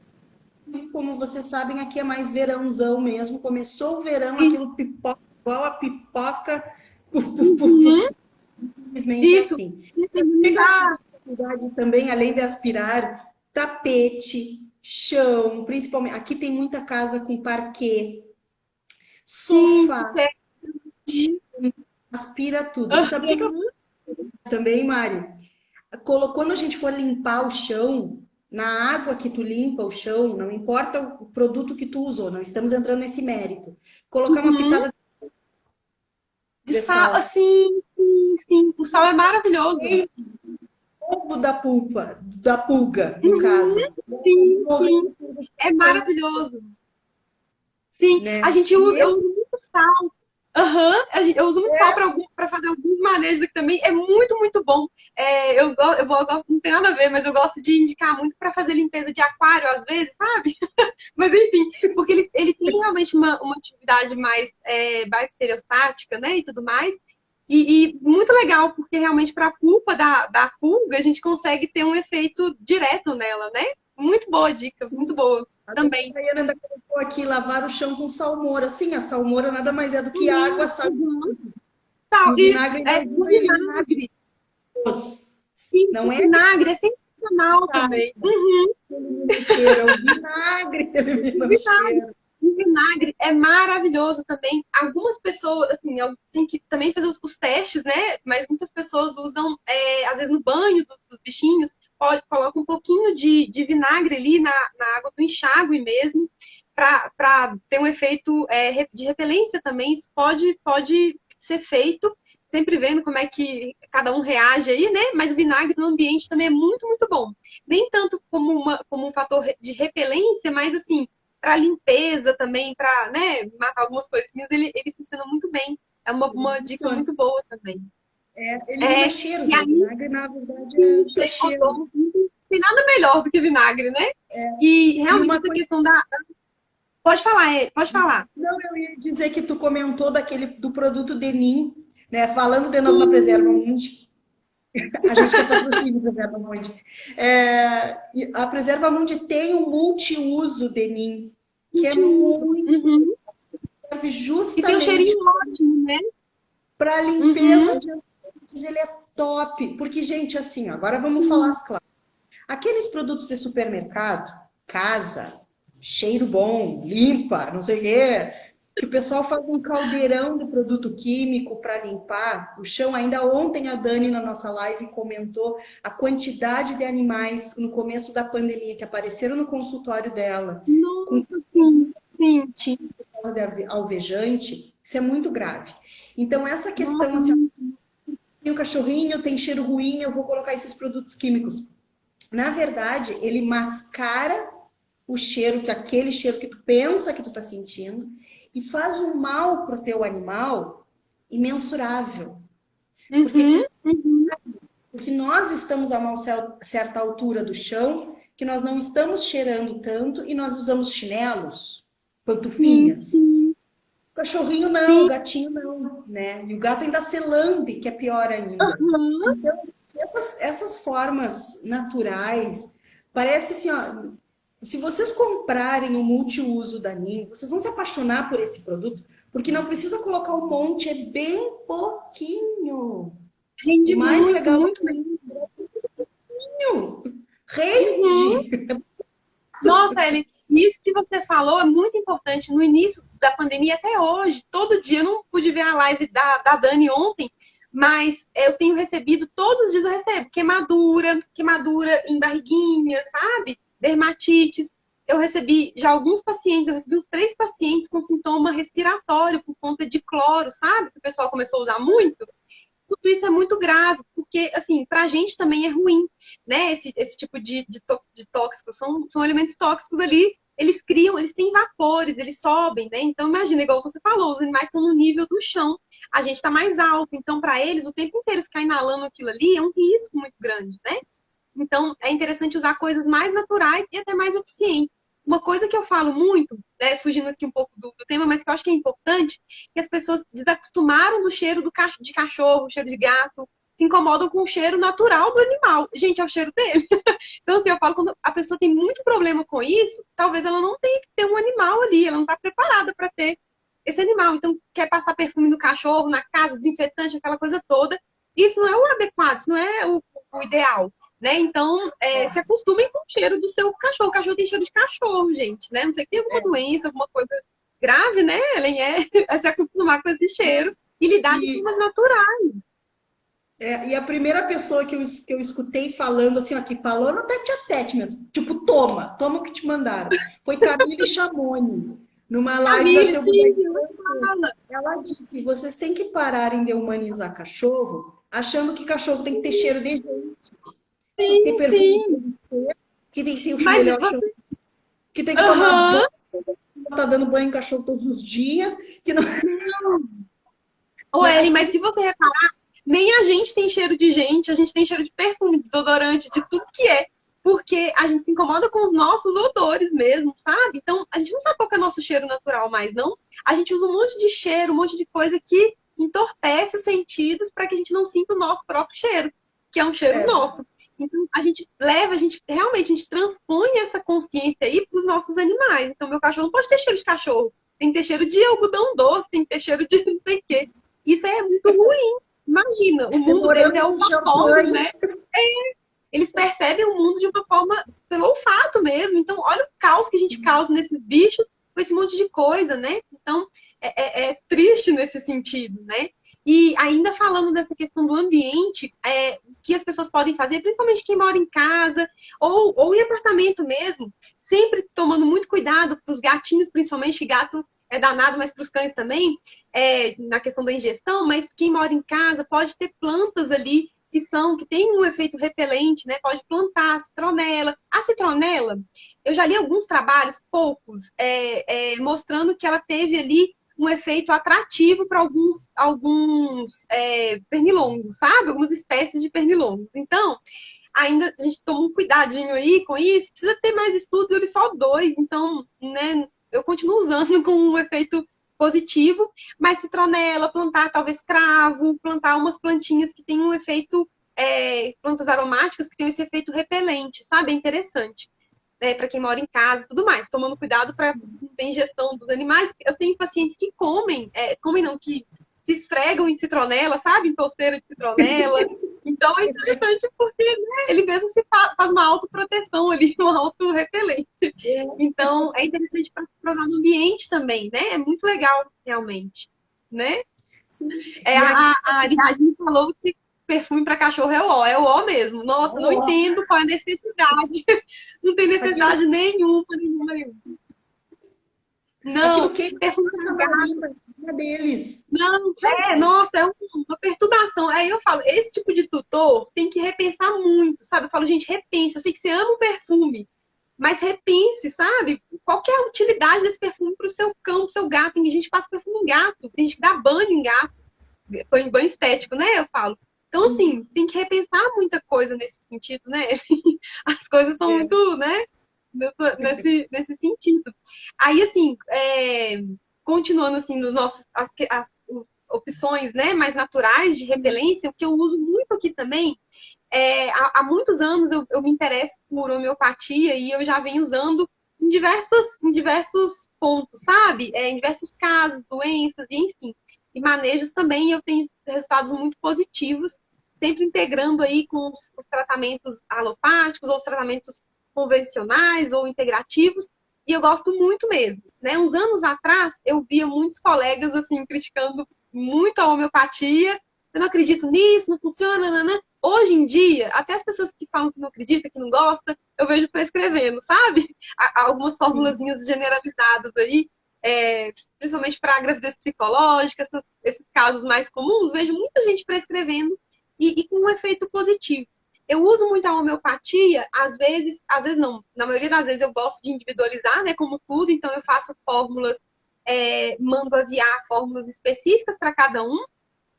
Como vocês sabem, aqui é mais verãozão mesmo. Começou o verão, Isso. aquilo pipoca, igual a pipoca, puf, puf, puf, puf, Uhum. simplesmente Isso. assim. O que Dependendo que eu da. tenho dificuldade também, além de aspirar, tapete, chão, principalmente. Aqui tem muita casa com parquet, Sim, sofá, certo. aspira tudo. Sabe o que eu Uhum. também, Mário? Quando a gente for limpar o chão, na água que tu limpa o chão, não importa o produto que tu usou, não estamos entrando nesse mérito. Colocar uma Uhum. pitada De de sal, sal, sim, sim, sim. O sal é maravilhoso. ovo da pulga, no Uhum. caso. Sim, sim. É maravilhoso. Sim, né? a gente usa, eu uso muito sal. Aham, eu uso muito sal para fazer alguns manejos aqui também. É muito, muito bom. Não tem nada a ver, mas eu gosto de indicar muito para fazer limpeza de aquário, às vezes, sabe? Mas enfim, porque ele tem realmente uma atividade mais bacteriostática, né? E tudo mais. E muito legal, porque realmente para a pulpa da pulga, a gente consegue ter um efeito direto nela, né? Muito boa dica, muito boa A também. Daiana ainda colocou aqui lavar o chão com salmoura. Sim, a salmoura nada mais é do que água, sabe? E Tal, o isso, vinagre ainda o ajuda a eliminar vinagre. os. Sim, Não o é vinagre é sensacional também. que elimina o cheiro, é o vinagre que O elimina o vinagre, cheiro. o vinagre é maravilhoso também. Algumas pessoas, assim, tem que também fazer os testes, né? Mas muitas pessoas usam, às vezes, no banho dos bichinhos, coloca um pouquinho de vinagre ali na água do enxágue mesmo, para ter um efeito de repelência também. Isso pode ser feito, sempre vendo como é que cada um reage aí, né? Mas o vinagre no ambiente também é muito, muito bom. Nem tanto como um fator de repelência, mas assim, para limpeza também, para, né, matar algumas coisinhas, ele funciona muito bem. É uma dica Funciona. muito boa também. Elimina cheiros, E né? O aí, vinagre, na verdade, sim, é para cheiros. não tem nada melhor do que vinagre, né? E E realmente uma essa coisa. questão da. Pode falar, pode falar. Não, eu ia dizer que tu comentou do produto Denim, né? Falando de novo na Preserva Sim. Mundi. A gente quer patrocínio Preserva Mundi. E a Preserva Mundi tem um multiuso Denim, que é muito Uhum. E tem um justamente cheirinho ótimo, né? para limpeza Uhum. de ambientes. Ele é top. Porque, gente, assim, agora vamos falar as claras. Aqueles produtos de supermercado, casa, cheiro bom, limpa, não sei o quê, que o pessoal faz um caldeirão de produto químico para limpar o chão. Ainda ontem a Dani, na nossa live, comentou a quantidade de animais no começo da pandemia que apareceram no consultório dela com Nossa, sim, sim. tinta por causa de alvejante. Isso é muito grave. Então, essa Nossa, questão, assim, tem o cachorrinho, tem cheiro ruim, eu vou colocar esses produtos químicos. Na verdade, ele mascara o cheiro, aquele cheiro que tu pensa que tu tá sentindo, e faz um mal pro teu animal imensurável. uhum, uhum. Porque nós estamos a uma certa altura do chão, que nós não estamos cheirando tanto, e nós usamos chinelos, Sim, pantufinhas. sim, O cachorrinho não, o sim. gatinho não, né? E o gato ainda se lambe, que é pior ainda. Uhum. Então, essas formas naturais, parece assim, ó, se vocês comprarem o multiuso da NIM, vocês vão se apaixonar por esse produto, porque não precisa colocar um monte, é bem pouquinho. O Rende mais muito, legal muito bem. é o Uhum. rende. Nossa, Ellen, isso que você falou é muito importante. No início da pandemia até hoje, todo dia, eu não pude ver a live da Dani ontem, mas eu tenho recebido, todos os dias eu recebo queimadura em barriguinha, sabe? Dermatites. Eu recebi já alguns pacientes, eu recebi uns 3 pacientes com sintoma respiratório por conta de cloro, sabe? Que o pessoal começou a usar muito. Tudo isso é muito grave, porque, assim, para a gente também é ruim, né? Esse tipo de tóxicos, são elementos tóxicos ali, eles têm vapores, eles sobem, né? Então, imagina, igual você falou, os animais estão no nível do chão, a gente está mais alto, então, para eles, o tempo inteiro ficar inalando aquilo ali é um risco muito grande, né? Então, é interessante usar coisas mais naturais e até mais eficientes. Uma coisa que eu falo muito, né, fugindo aqui um pouco do tema, mas que eu acho que é importante, que as pessoas desacostumaram do cheiro de cachorro, cheiro de gato, se incomodam com o cheiro natural do animal. Gente, é o cheiro dele. Então, assim, eu falo, quando a pessoa tem muito problema com isso, talvez ela não tenha que ter um animal ali, ela não está preparada para ter esse animal. Então, quer passar perfume no cachorro, na casa, desinfetante, aquela coisa toda. Isso não é o adequado, isso não é o ideal, né? Então, se acostumem com o cheiro do seu cachorro. O cachorro tem cheiro de cachorro, gente, né? Não sei que tem alguma doença, alguma coisa grave, né, Ellen? É se acostumar com esse cheiro e lidar de E, formas naturais. e a primeira pessoa que eu escutei falando assim, ó, que falou no tete a tete mesmo, tipo, toma o que te mandaram. Foi Camille Chamoni, numa live da Camille, Seu sim, Boneco. ela fala. Ela disse: vocês têm que pararem de humanizar cachorro, achando que cachorro tem que ter cheiro de gente, tem que ter Sim, perfume, sim. que tem que ter o Mas melhor cheiro, você. que tem que tomar Aham. banho. tá dando banho em cachorro todos os dias, que não... Ô, Ellen, mas se você reparar, nem a gente tem cheiro de gente, a gente tem cheiro de perfume, desodorante, de tudo que é. Porque a gente se incomoda com os nossos odores mesmo, sabe? Então, a gente não sabe qual que é o nosso cheiro natural mais, não. A gente usa um monte de cheiro, um monte de coisa que entorpece os sentidos para que a gente não sinta o nosso próprio cheiro, que é um cheiro nosso. Então, a gente leva, realmente, a gente transpõe essa consciência aí para os nossos animais. Então, meu cachorro não pode ter cheiro de cachorro. Tem que ter cheiro de algodão doce, tem que ter cheiro de não sei o quê. Isso é muito ruim. Imagina, o mundo deles é uma forma, né? Eles percebem o mundo de uma forma pelo olfato mesmo. Então, olha o caos que a gente causa nesses bichos com esse monte de coisa, né? Então, é triste nesse sentido, né? E ainda falando dessa questão do ambiente, o que as pessoas podem fazer, principalmente quem mora em casa ou em apartamento mesmo, sempre tomando muito cuidado para os gatinhos, principalmente, que gato é danado, mas para os cães também, na questão da ingestão, mas quem mora em casa pode ter plantas ali que tem um efeito repelente, né? Pode plantar a citronela. A citronela, eu já li alguns trabalhos, poucos, mostrando que ela teve ali um efeito atrativo para alguns pernilongos, sabe? Algumas espécies de pernilongos. Então, ainda a gente toma um cuidadinho aí com isso. Precisa ter mais estudos, eu li só 2. Então, né, eu continuo usando com um efeito positivo, mas citronela, plantar talvez cravo, plantar umas plantinhas que têm um efeito, plantas aromáticas que têm esse efeito repelente, sabe? É interessante. Para quem mora em casa e tudo mais, tomando cuidado para a ingestão dos animais. Eu tenho pacientes que que se esfregam em citronela, sabe? Em touceira de citronela. Então é interessante porque, né, ele mesmo faz uma autoproteção ali, uma autorrepelente. Então é interessante para usar no ambiente também, né? É muito legal, realmente, né? A Ariadne falou que perfume para cachorro é o ó mesmo. Nossa, não entendo qual é a necessidade. Não tem necessidade nenhuma. Não, perfume para gato deles. Não, nossa, é uma perturbação. Aí eu falo, esse tipo de tutor tem que repensar muito, sabe? Eu falo, gente, repense. Eu sei que você ama um perfume, mas repense, sabe? Qual que é a utilidade desse perfume para o seu cão, para o seu gato? Tem gente que passa perfume em gato, tem gente que dá banho em gato, banho estético, né? Eu falo. Então, assim, tem que repensar muita coisa nesse sentido, né? As coisas são muito, né? Nesse sentido. Aí, assim, continuando assim nos nossos as opções, né, mais naturais de repelência, o que eu uso muito aqui também há muitos anos eu me interesso por homeopatia e eu já venho usando em diversos pontos, sabe? Em diversos casos, doenças, enfim. E manejos também eu tenho resultados muito positivos, sempre integrando aí com os tratamentos alopáticos ou os tratamentos convencionais ou integrativos. E eu gosto muito mesmo, né? Uns anos atrás, eu via muitos colegas, assim, criticando muito a homeopatia. Eu não acredito nisso, não funciona, nanã. Hoje em dia, até as pessoas que falam que não acreditam, que não gostam, eu vejo prescrevendo, sabe? Algumas formulazinhas generalizadas aí, principalmente para gravidez psicológica, esses casos mais comuns, vejo muita gente prescrevendo e com um efeito positivo. Eu uso muito a homeopatia, às vezes não. Na maioria das vezes eu gosto de individualizar, né, como tudo, então eu faço fórmulas, mando aviar fórmulas específicas para cada um,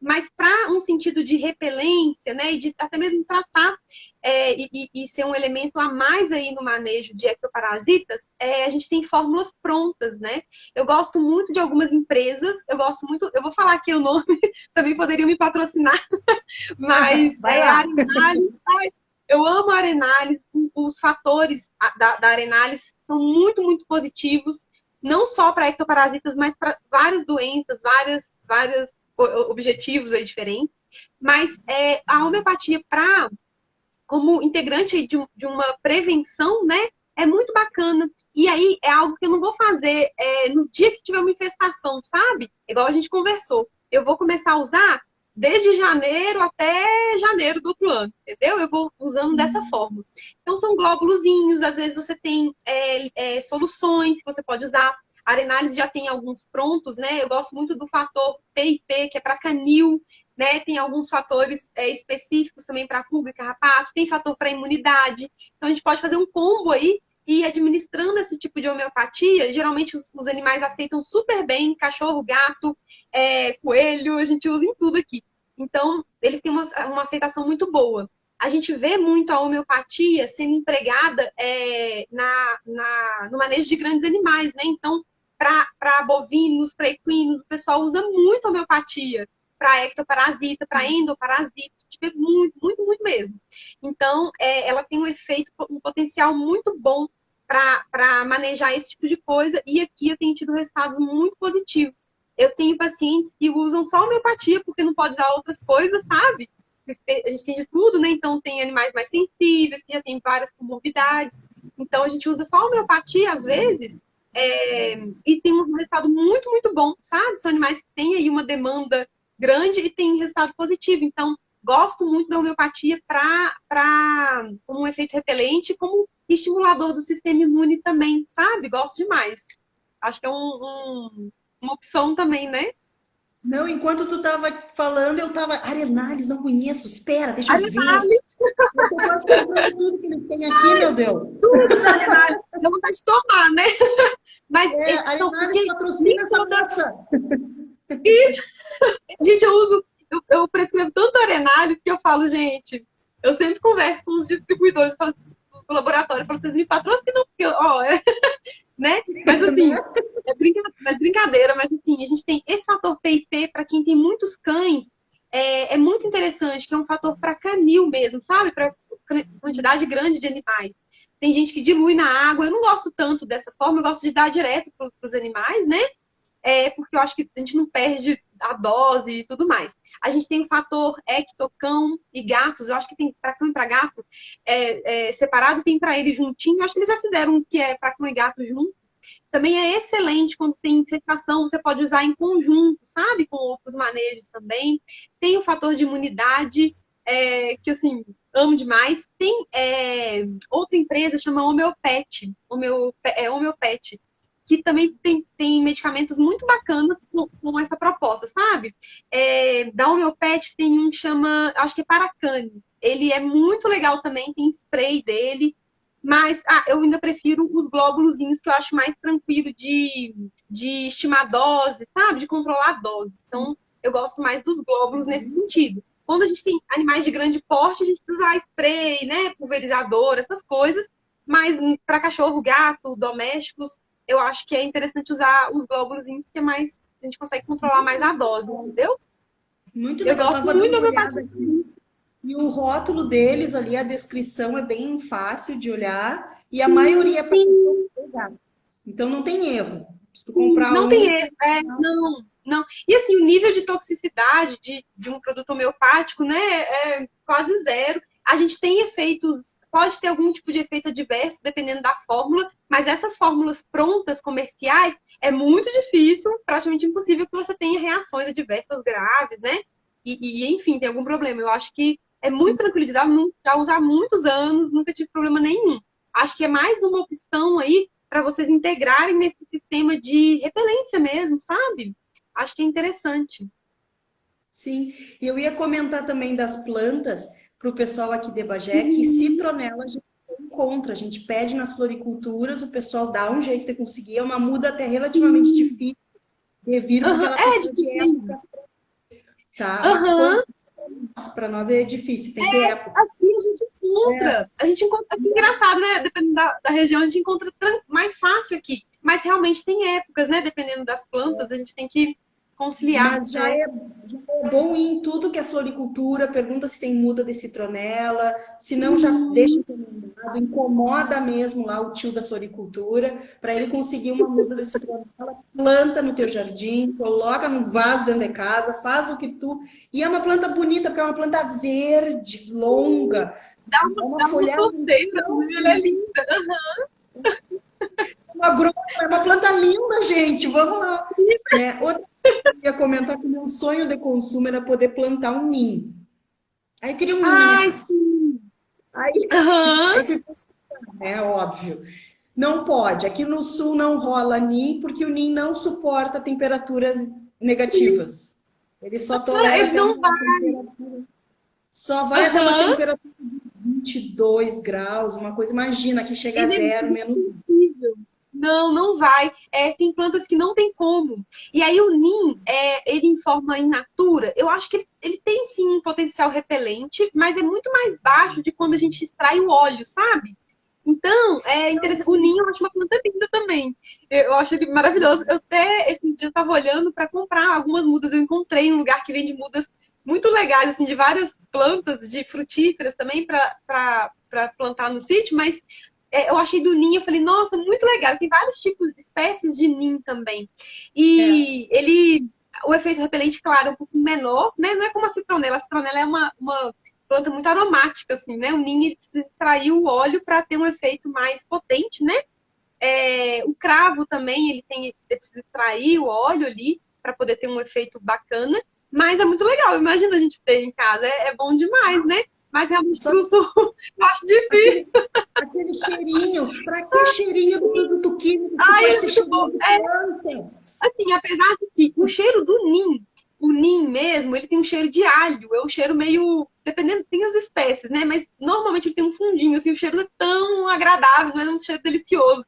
mas para um sentido de repelência, né, e de até mesmo tratar e ser um elemento a mais aí no manejo de ectoparasitas, a gente tem fórmulas prontas, né? Eu gosto muito de algumas empresas, eu vou falar aqui o nome, também poderiam me patrocinar, mas a Arenales, eu amo a Arenales, os fatores da Arenales são muito, muito positivos, não só para ectoparasitas, mas para várias doenças, vários objetivos aí diferentes. Mas a homeopatia como integrante de uma prevenção, né, é muito bacana. E aí é algo que eu não vou fazer no dia que tiver uma infestação, sabe? Igual a gente conversou. Eu vou começar a usar desde janeiro até janeiro do outro ano, entendeu? Eu vou usando dessa forma. Então, são glóbulozinhos, às vezes você tem soluções que você pode usar. A Arenales já tem alguns prontos, né? Eu gosto muito do fator PIP, que é para canil, né? Tem alguns fatores específicos também para pulga e carrapato, tem fator para imunidade. Então, a gente pode fazer um combo aí e administrando esse tipo de homeopatia, geralmente os animais aceitam super bem, cachorro, gato, coelho, a gente usa em tudo aqui. Então, eles têm uma aceitação muito boa. A gente vê muito a homeopatia sendo empregada no manejo de grandes animais, né? Então, para bovinos, para equinos, o pessoal usa muito a homeopatia para ectoparasita, para endoparasita, a gente vê muito, muito, muito mesmo. Então, ela tem um efeito, um potencial muito bom para manejar esse tipo de coisa, e aqui eu tenho tido resultados muito positivos. Eu tenho pacientes que usam só homeopatia, porque não pode usar outras coisas, sabe? A gente tem de tudo, né? Então, tem animais mais sensíveis, que já tem várias comorbidades. Então, a gente usa só homeopatia, às vezes, e tem um resultado muito, muito bom, sabe? São animais que têm aí uma demanda grande e tem resultado positivo. Então, gosto muito da homeopatia como um efeito repelente, como estimulador do sistema imune também, sabe? Gosto demais. Acho que é uma opção também, né? Não, enquanto tu tava falando, eu tava... Arenales, não conheço. Espera, deixa eu ver. Arenales. Eu tô quase comprando tudo que eles têm aqui, meu Deus. Tudo da Arenales. Dá vontade de tomar, né? Mas Arenales patrocina essa moça. Gente, eu prescrevo tanto Arenales que eu falo, gente, eu sempre converso com os distribuidores do laboratório, eu falo, vocês me patrocinam, porque, né? Mas assim, brincadeira, mas assim, a gente tem esse fator PIP para quem tem muitos cães, é muito interessante, que é um fator para canil mesmo, sabe? Para quantidade grande de animais. Tem gente que dilui na água, eu não gosto tanto dessa forma, eu gosto de dar direto para os animais, né? Porque eu acho que a gente não perde a dose e tudo mais. A gente tem o fator ectocão e gatos, eu acho que tem para cão e para gato separado, tem para eles juntinho, eu acho que eles já fizeram um que é para cão e gato junto. Também é excelente quando tem infectação, você pode usar em conjunto, sabe? Com outros manejos também. Tem o fator de imunidade, que assim, amo demais. Tem outra empresa, chama Homeopet, Homeopet, que também tem medicamentos muito bacanas com essa proposta, sabe? Da Homeopet tem um que chama, acho que é Paracanis. Ele é muito legal também, tem spray dele. Mas eu ainda prefiro os glóbulozinhos, que eu acho mais tranquilo de estimar a dose, sabe? De controlar a dose. Então, eu gosto mais dos glóbulos nesse sentido. Quando a gente tem animais de grande porte, a gente precisa usar spray, né? Pulverizador, essas coisas. Mas para cachorro, gato, domésticos, eu acho que é interessante usar os glóbulozinhos, que é mais, a gente consegue controlar mais a dose, entendeu? Muito Eu legal. gosto muito da homeopatia. E o rótulo deles ali, a descrição é bem fácil de olhar. E a maioria é para pegar. Então não tem erro. Se tu comprar não tem erro. Não. E assim, o nível de toxicidade de um produto homeopático, né, é quase zero. A gente tem efeitos, pode ter algum tipo de efeito adverso, dependendo da fórmula, mas essas fórmulas prontas, comerciais, é muito difícil, praticamente impossível que você tenha reações adversas graves, né? E enfim, tem algum problema. Eu acho que é muito tranquilo de já usar há muitos anos, nunca tive problema nenhum. Acho que é mais uma opção aí para vocês integrarem nesse sistema de repelência mesmo, sabe? Acho que é interessante. Sim, e eu ia comentar também das plantas para o pessoal aqui de Bagé, que citronela a gente encontra, a gente pede nas floriculturas, o pessoal dá um jeito de conseguir, é uma muda até relativamente difícil, devido porque ela precisa de épocas, tá? Mas para nós é difícil, tem que ter época. Aqui a gente encontra. A gente encontra aqui, engraçado, né? Dependendo da região, a gente encontra mais fácil aqui. Mas realmente tem épocas, né? Dependendo das plantas, a gente tem que conciliar. Mas já é bom ir em tudo que é floricultura, pergunta se tem muda de citronela, se não já deixa encomendado, incomoda mesmo lá o tio da floricultura, para ele conseguir uma muda de citronela, planta no teu jardim, coloca num vaso dentro de casa, faz o que tu... E é uma planta bonita, porque é uma planta verde, longa. Dá uma folhada, ela é linda. É uma planta linda, gente. Vamos lá. Outra coisa que eu ia comentar que o meu sonho de consumo era poder plantar um ninho. Aí queria um ninho. Ai, sim. Aí fui pensar, óbvio. Não pode. Aqui no sul não rola ninho, porque o ninho não suporta temperaturas negativas. Ele só tolera. Ele não vai. Só vai até uma temperatura de 22 graus, uma coisa, imagina, que chega a Ele é zero, muito menos. sensível. Não, não vai. Tem plantas que não tem como. E aí o NIM, ele em forma in natura, eu acho que ele tem sim um potencial repelente, mas é muito mais baixo de quando a gente extrai o óleo, sabe? Então, é interessante. O NIM eu acho uma planta linda também. Eu acho ele maravilhoso. Eu até esse dia eu estava olhando para comprar algumas mudas. Eu encontrei um lugar que vende mudas muito legais, assim, de várias plantas, de frutíferas também para plantar no sítio, mas eu achei do ninho, eu falei, nossa, muito legal. Tem vários tipos de espécies de ninho também. É. E o efeito repelente, claro, é um pouco menor, né? Não é como a citronela. A citronela é uma planta muito aromática, assim, né? O ninho extraiu o óleo para ter um efeito mais potente, né? O cravo também, você precisa extrair o óleo ali para poder ter um efeito bacana. Mas é muito legal, imagina a gente ter em casa. É bom demais, né? Mas realmente Só pro sul, eu acho difícil. aquele cheirinho, pra que cheirinho do produto químico que Ai, pode é ter muito bom. cheirinho de plantas? Assim, apesar de que o cheiro do NIM, o NIM mesmo, ele tem um cheiro de alho. É um cheiro meio. Dependendo, tem as espécies, né? Mas normalmente ele tem um fundinho, assim, o cheiro não é tão agradável, mas é um cheiro delicioso.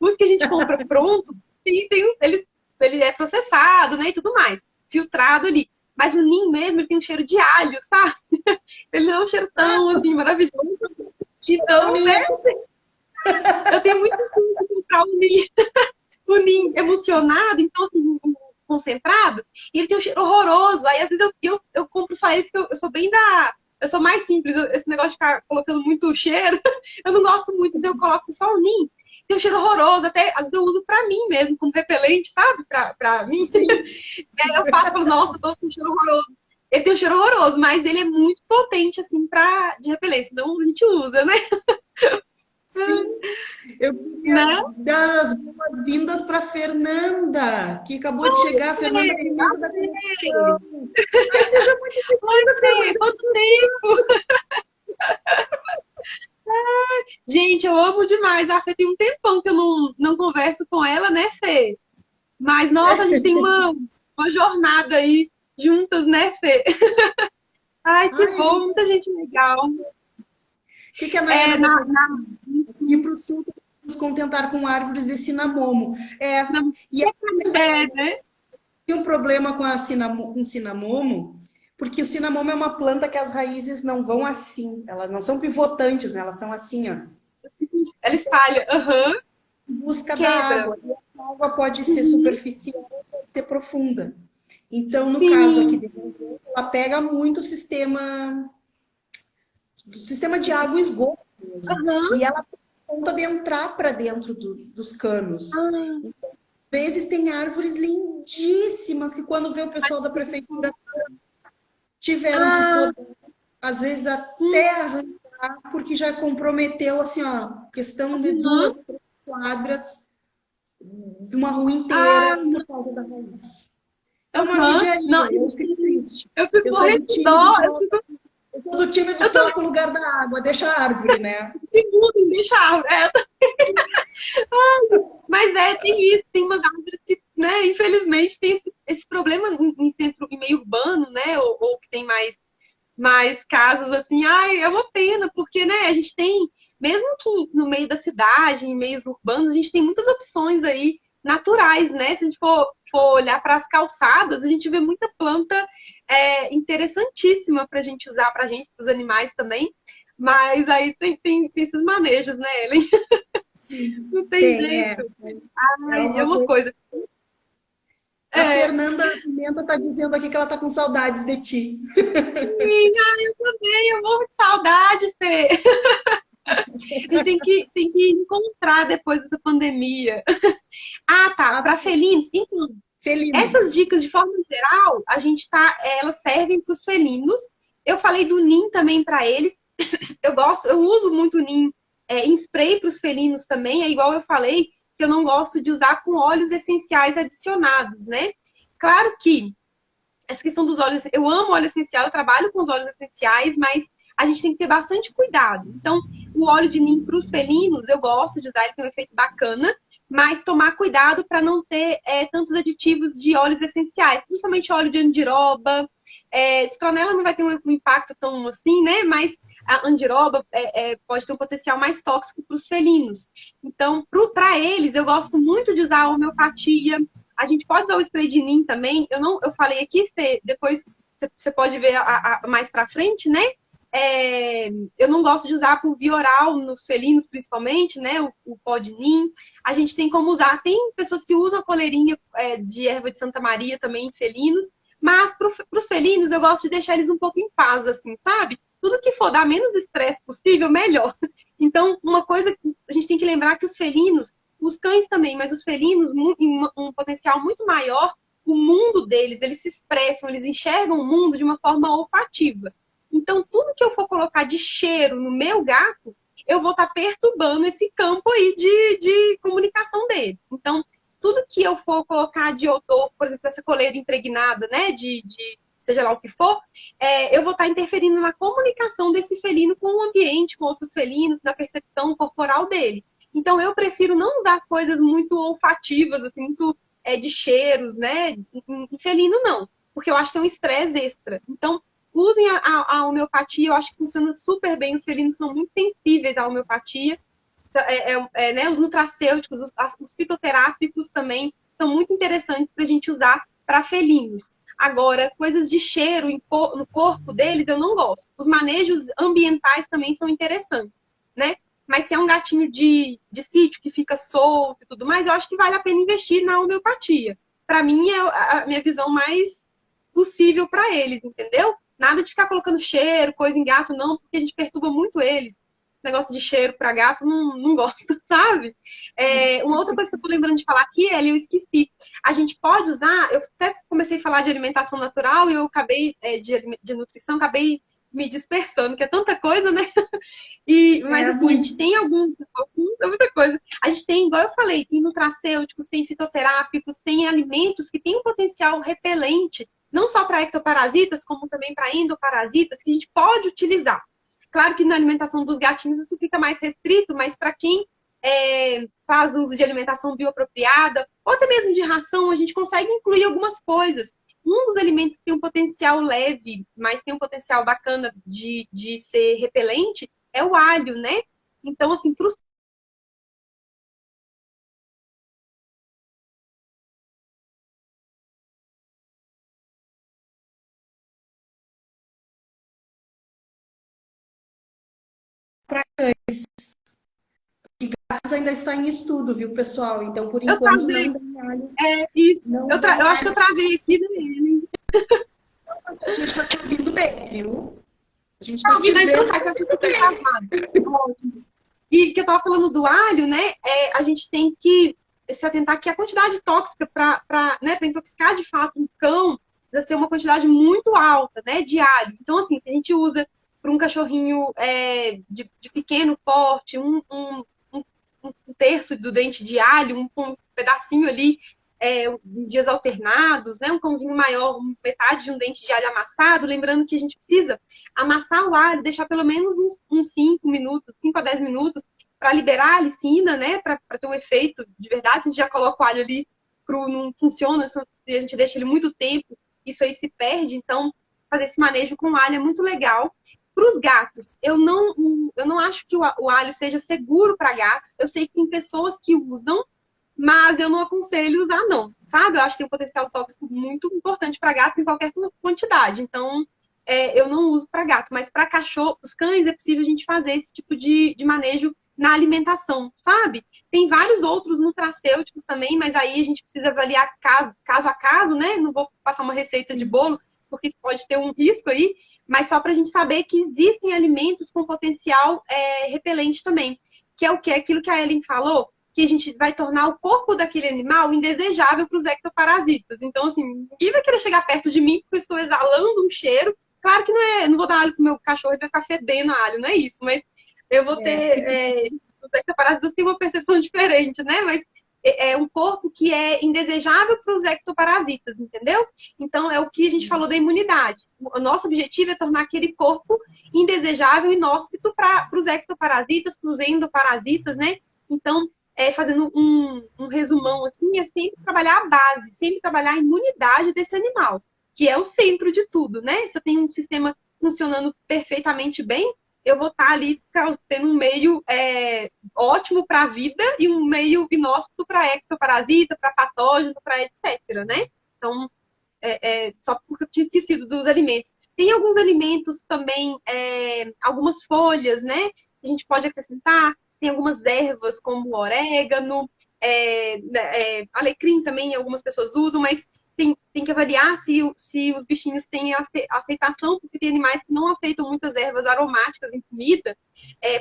Os que a gente compra pronto, ele é processado, né? E tudo mais, filtrado ali. Mas o NIM mesmo, ele tem um cheiro de alho, sabe? Ele não é um cheiro tão, assim, maravilhoso. Eu Então, nem né? ia conseguir. Eu tenho muito costume de comprar o NIM emocionado, então, assim, concentrado, e ele tem um cheiro horroroso. Aí, às vezes, eu compro só esse, que eu sou bem da. Eu sou mais simples, esse negócio de ficar colocando muito cheiro, eu não gosto muito, então eu coloco só o NIM. Tem um cheiro horroroso, até às vezes eu uso pra mim mesmo, como repelente, sabe? Pra mim. Sim, E aí eu passo e falo, nossa, eu tô com um cheiro horroroso. Ele tem um cheiro horroroso, mas ele é muito potente, assim, de repelência. Então a gente usa, né? sim. Eu queria Né? dar as boas-vindas para Fernanda, que acabou de chegar, Fernanda Pimenta da Conexão. Ai, seja muito Oi, bem-vinda, Fê, Fernanda. quanto tempo! Gente, eu amo demais. A Fê tem um tempão que eu não converso com ela, né, Fê? Mas, nossa, a gente tem uma jornada aí juntas, né, Fê? Ai, que Ai, a bom, gente, muita gente legal. o que que a É, Nayana botou aqui? Ir para o sul, nos contentar com árvores de cinamomo. na, E aí né? tem um problema com com cinamomo, porque o cinamomo é uma planta que as raízes não vão assim, elas não são pivotantes, né? Elas são assim, ó, Ela espalha, aham, em busca da quebra. água. E a água pode ser Uhum. superficial, pode ser profunda. Então, no caso aqui, Sim, de ela pega muito o sistema de água e esgoto mesmo. aham. E ela tem conta de entrar para dentro dos canos. Ah, Às vezes tem árvores lindíssimas que quando vê o pessoal da prefeitura tiveram que ah, poder, às vezes hum, até arrancar, porque já comprometeu assim, ó, questão de aham. 2, 3 quadras de uma rua Ah, inteira por causa da raiz. É uma aham. Não, judiaria, a eu gente fico triste. eu fico Eu sou morrendo do de time dó, eu sou do time do eu também toca o lugar da água, deixa a árvore, né? fico em deixar. Mas tem isso, tem umas árvores que, né, infelizmente, tem esse problema em centro, em meio urbano, né, ou que tem mais casos assim, ai, é uma pena, porque, né, a gente tem, mesmo que no meio da cidade, em meios urbanos, a gente tem muitas opções aí naturais, né? Se a gente for olhar para as calçadas, a gente vê muita planta interessantíssima para a gente usar, para a gente, para os animais também. Mas aí tem esses manejos, né, Ellen? Sim, Não tem tem, jeito. é Ai, é uma uma coisa. coisa. A É, Fernanda Pimenta tá dizendo aqui que ela tá com saudades de ti. sim, ai, eu também, eu morro de saudade, Fê. A gente tem que encontrar depois dessa pandemia. Ah, tá. Ah, Para felinos. Então, essas felinos. dicas, de forma geral, elas servem para os felinos. Eu falei do NIM também para eles. Eu uso muito o NIM em spray para os felinos também. É igual eu falei, que eu não gosto de usar com óleos essenciais adicionados, né? Claro que essa questão dos óleos, eu amo óleo essencial, eu trabalho com os óleos essenciais, mas a gente tem que ter bastante cuidado. Então, o óleo de NIM para os felinos, eu gosto de usar, ele tem um efeito bacana, mas tomar cuidado para não ter tantos aditivos de óleos essenciais, principalmente óleo de andiroba. Citronela não vai ter um impacto tão assim, né? Mas a andiroba pode ter um potencial mais tóxico para os felinos. Então, para eles, eu gosto muito de usar a homeopatia. A gente pode usar o spray de Neem também. Eu falei aqui, Fê, depois você pode ver mais para frente, né? Eu não gosto de usar por via oral nos felinos, principalmente, né? O pó de Neem. A gente tem como usar. Tem pessoas que usam a coleirinha de erva de Santa Maria também em felinos. Mas para os felinos, eu gosto de deixar eles um pouco em paz, assim, sabe? Tudo que for dar menos estresse possível, melhor. Então, uma coisa que a gente tem que lembrar que os felinos, os cães também, mas os felinos, em um potencial muito maior, o mundo deles, eles se expressam, eles enxergam o mundo de uma forma olfativa. Então, tudo que eu for colocar de cheiro no meu gato, eu vou estar perturbando esse campo aí de comunicação dele. Então, tudo que eu for colocar de odor, por exemplo, essa coleira impregnada, né, de seja lá o que for, eu vou estar interferindo na comunicação desse felino com o ambiente, com outros felinos, na percepção corporal dele. Então, eu prefiro não usar coisas muito olfativas, assim, muito de cheiros, né, em felino, não. Porque eu acho que é um estresse extra. Então, usem a homeopatia, eu acho que funciona super bem. Os felinos são muito sensíveis à homeopatia. Né, os nutracêuticos, os fitoterápicos também são muito interessantes para a gente usar para felinos. Agora, coisas de cheiro no corpo deles eu não gosto. Os manejos ambientais também são interessantes, né? Mas se é um gatinho de sítio que fica solto e tudo mais, eu acho que vale a pena investir na homeopatia. Para mim, é a minha visão mais possível para eles, entendeu? Nada de ficar colocando cheiro, coisa em gato, não, porque a gente perturba muito eles. Negócio de cheiro para gato, não gosto, sabe? Uma outra coisa que eu tô lembrando de falar aqui, eu esqueci. A gente pode usar, eu até comecei a falar de alimentação natural e eu acabei, de nutrição, acabei me dispersando, que é tanta coisa, né? Mas assim, a gente tem é muita coisa. A gente tem, igual eu falei, tem nutracêuticos, tem fitoterápicos, tem alimentos que têm um potencial repelente, não só para ectoparasitas, como também para endoparasitas, que a gente pode utilizar. Claro que na alimentação dos gatinhos isso fica mais restrito, mas para quem faz uso de alimentação bioapropriada, ou até mesmo de ração, a gente consegue incluir algumas coisas. Um dos alimentos que tem um potencial leve, mas tem um potencial bacana de ser repelente, é o alho, né? Então, assim, para os gatos ainda está em estudo, viu, pessoal? Então, por eu enquanto, travei. não tem alho. Isso. Não Eu acho que eu travei aqui nele. A gente está te ouvindo bem, viu? A gente Tá ouvindo, então tá, que eu fico gravado. Ótimo. E que eu tava falando do alho, né? A gente tem que se atentar que a quantidade tóxica para intoxicar de fato um cão precisa ser uma quantidade muito alta, né? De alho. Então, assim, se a gente usa para um cachorrinho de pequeno porte, um terço do dente de alho, um pedacinho ali em dias alternados, né? Um cãozinho maior, metade de um dente de alho amassado, lembrando que a gente precisa amassar o alho, deixar pelo menos uns 5 minutos, 5 a 10 minutos, para liberar a alicina, né? Para ter um efeito de verdade. Se a gente já coloca o alho ali cru, não funciona, se a gente deixa ele muito tempo, isso aí se perde. Então, fazer esse manejo com alho é muito legal. Para os gatos, eu não acho que o alho seja seguro para gatos. Eu sei que tem pessoas que usam, mas eu não aconselho usar, não, sabe? Eu acho que tem um potencial tóxico muito importante para gatos em qualquer quantidade. Então, eu não uso para gato, mas para cachorro, os cães, é possível a gente fazer esse tipo de manejo na alimentação, sabe? Tem vários outros nutracêuticos também, mas aí a gente precisa avaliar caso a caso, né? Não vou passar uma receita de bolo, porque isso pode ter um risco aí, mas só para a gente saber que existem alimentos com potencial repelente também, que é o que? Aquilo que a Ellen falou, que a gente vai tornar o corpo daquele animal indesejável para os ectoparasitas. Então, assim, ninguém vai querer chegar perto de mim porque eu estou exalando um cheiro. Claro que não vou dar alho pro meu cachorro e vai ficar fedendo alho, não é isso, mas eu vou ter... os ectoparasitas têm uma percepção diferente, né? Mas é um corpo que é indesejável para os ectoparasitas, entendeu? Então, é o que a gente falou da imunidade. O nosso objetivo é tornar aquele corpo indesejável e inóspito para os ectoparasitas, para os endoparasitas, né? Então, fazendo um resumão, assim, é sempre trabalhar a base, sempre trabalhar a imunidade desse animal, que é o centro de tudo, né? Se eu tenho um sistema funcionando perfeitamente bem, eu vou estar ali tendo um meio ótimo para a vida e um meio inóspito para ectoparasita, para patógeno, para etc, né? Então, só porque eu tinha esquecido dos alimentos. Tem alguns alimentos também, algumas folhas, né? Que a gente pode acrescentar. Tem algumas ervas, como o orégano, alecrim também, algumas pessoas usam, mas tem que avaliar se os bichinhos têm aceitação, porque tem animais que não aceitam muitas ervas aromáticas em comida.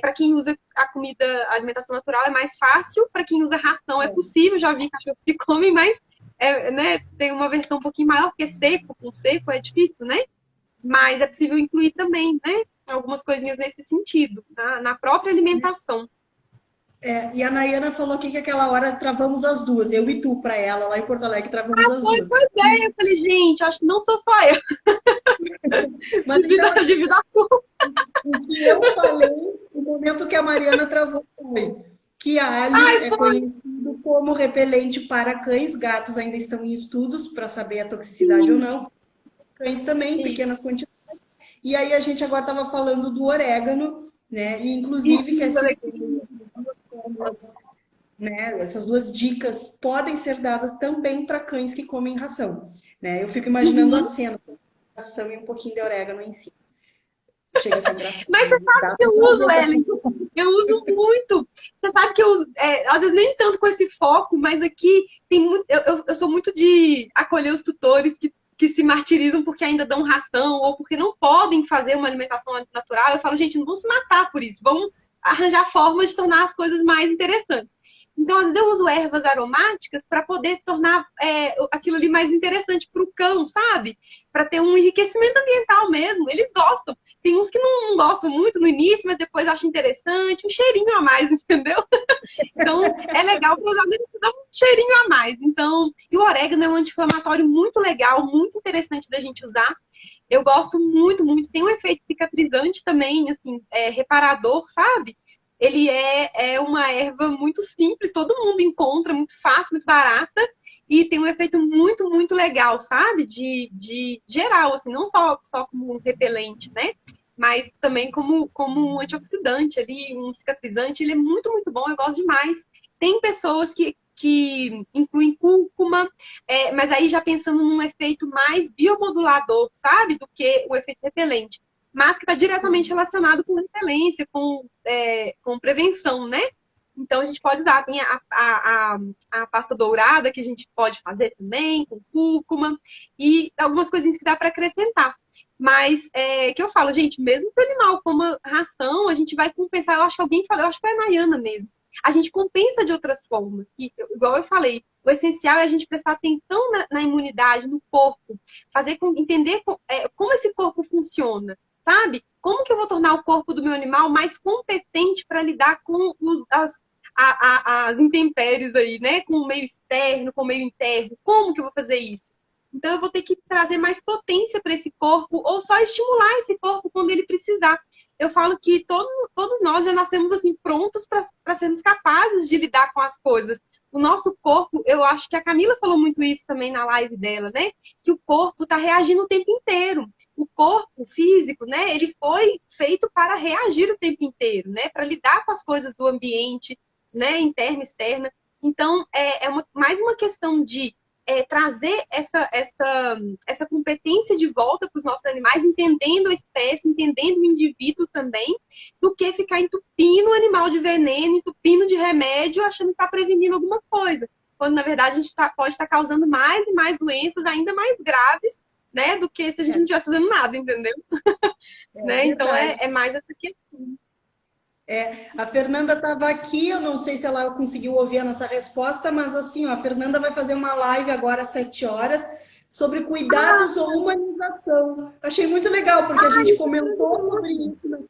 Para quem usa a alimentação natural é mais fácil, para quem usa ração é possível, já vi cachorro que come, mas né, tem uma versão um pouquinho maior, porque seco, com seco é difícil, né? Mas é possível incluir também, né? Algumas coisinhas nesse sentido, na própria alimentação. E a Nayana falou aqui que aquela hora travamos as duas, eu e tu, para ela, lá em Porto Alegre, travamos as duas. Pois é, eu falei, gente, acho que não sou só eu. Mas então, Divido a culpa. o que eu falei, no momento que a Mariana travou foi que a alho é conhecido como repelente para cães, gatos ainda estão em estudos para saber a toxicidade ou não, cães também, pequenas quantidades. E aí a gente agora estava falando do orégano, né? E inclusive que essas duas dicas podem ser dadas também para cães que comem ração, né? Eu fico imaginando a cena, ração e um pouquinho de orégano em cima. Chega a ser engraçado. Mas você sabe que eu uso, Ellen. Eu uso muito. Você sabe que eu uso, às vezes nem tanto com esse foco, mas aqui tem muito. Eu sou muito de acolher os tutores que se martirizam porque ainda dão ração ou porque não podem fazer uma alimentação natural. Eu falo, gente, não vão se matar por isso. Vamos arranjar formas de tornar as coisas mais interessantes. Então, às vezes, eu uso ervas aromáticas para poder tornar aquilo ali mais interessante para o cão, sabe? Para ter um enriquecimento ambiental mesmo. Eles gostam. Tem uns que não gostam muito no início, mas depois acham interessante. Um cheirinho a mais, entendeu? Então, é legal para usar, dá um cheirinho a mais. Então, e o orégano é um anti-inflamatório muito legal, muito interessante da gente usar. Eu gosto muito, muito. Tem um efeito cicatrizante também, assim, reparador, sabe? Ele é uma erva muito simples, todo mundo encontra, muito fácil, muito barata, e tem um efeito muito, muito legal, sabe? De geral, assim, não só como um repelente, né? Mas também como um antioxidante ali, um cicatrizante, ele é muito, muito bom, eu gosto demais. Tem pessoas que incluem cúrcuma, mas aí já pensando num efeito mais biomodulador, sabe? Do que o efeito repelente, mas que está diretamente relacionado com repelência, com prevenção, né? Então, a gente pode usar. Tem a pasta dourada, que a gente pode fazer também, com cúrcuma, e algumas coisinhas que dá para acrescentar. Mas, que eu falo, gente, mesmo que o animal coma ração, a gente vai compensar. Eu acho que alguém falou, eu acho que foi a Nayana mesmo. A gente compensa de outras formas, que, igual eu falei, o essencial é a gente prestar atenção na imunidade, no corpo, entender como esse corpo funciona, sabe? Como que eu vou tornar o corpo do meu animal mais competente para lidar com as intempéries aí, né? Com o meio externo, com o meio interno. Como que eu vou fazer isso? Então eu vou ter que trazer mais potência para esse corpo ou só estimular esse corpo quando ele precisar. Eu falo que todos nós já nascemos assim prontos para sermos capazes de lidar com as coisas. O nosso corpo, eu acho que a Camila falou muito isso também na live dela, né? Que o corpo está reagindo o tempo inteiro. O corpo físico, né? Ele foi feito para reagir o tempo inteiro, né? Para lidar com as coisas do ambiente, né? Interna, externa. Então, mais uma questão de trazer essa competência de volta para os nossos animais, entendendo a espécie, entendendo o indivíduo também, do que ficar entupindo o animal de veneno, entupindo de remédio, achando que está prevenindo alguma coisa. Quando, na verdade, a gente pode estar causando mais e mais doenças ainda mais graves, né, do que se a gente não estivesse fazendo nada, entendeu? Né? Então, é mais essa questão. A Fernanda estava aqui, eu não sei se ela conseguiu ouvir a nossa resposta, mas assim, ó, a Fernanda vai fazer uma live agora às 7 horas sobre cuidados ou humanização. Achei muito legal, porque a gente comentou sobre isso nos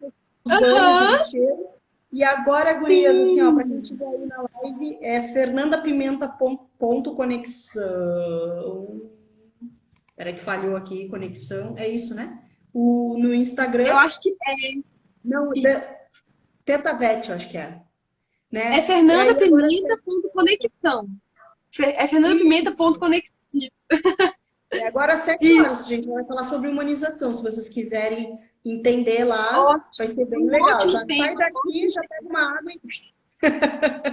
banhos e cheiro. E agora, gurias, assim, ó, para quem estiver aí na live, é fernandapimenta.conexão. Espera que falhou aqui, conexão. É isso, né? No Instagram. Eu acho que Não, Teta Beth, eu acho que é. né? É E aí, Fernanda agora, Pimenta ponto conexão. É Fernanda Pimenta ponto isso. conexão. E agora, às 7 horas, Isso. gente, vai falar sobre humanização. Se vocês quiserem entender lá, vai Ótimo. ser bem Um legal. ótimo Já tema. sai daqui, já pega uma água e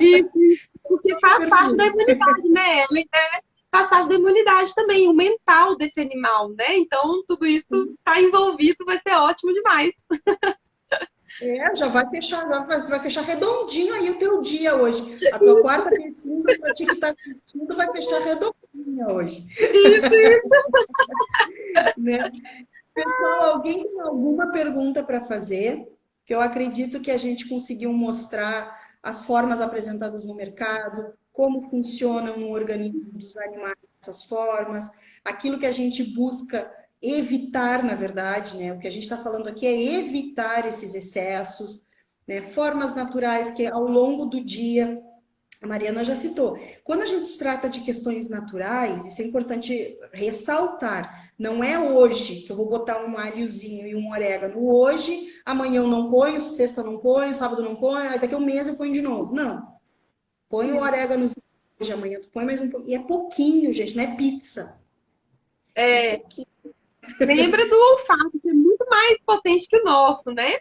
Isso, isso. Porque faz parte da perfil. imunidade, né, Ellen? É, faz parte da imunidade também, o mental desse animal, né? Então, tudo isso está envolvido, vai ser ótimo demais. Já vai fechar, vai fechar redondinho aí o teu dia hoje. A tua quarta de cinzas para ti que está assistindo vai fechar redondinho hoje, Isso, isso. né? Pessoal, alguém tem alguma pergunta para fazer? Que eu acredito que a gente conseguiu mostrar as formas apresentadas no mercado, como funcionam no organismo dos animais essas formas, aquilo que a gente busca evitar, na verdade, né? O que a gente está falando aqui é evitar esses excessos, né? Formas naturais que ao longo do dia a Mariana já citou. Quando a gente trata de questões naturais, isso é importante ressaltar. Não é hoje que eu vou botar um alhozinho e um orégano hoje, amanhã eu não ponho, sexta eu não ponho, sábado eu não ponho, aí daqui a um mês eu ponho de novo. Não. Põe o orégano hoje, amanhã tu põe mais um pouquinho. E é pouquinho, gente, não é pizza. É É, pouquinho. lembra do olfato, que é muito mais potente que o nosso, né?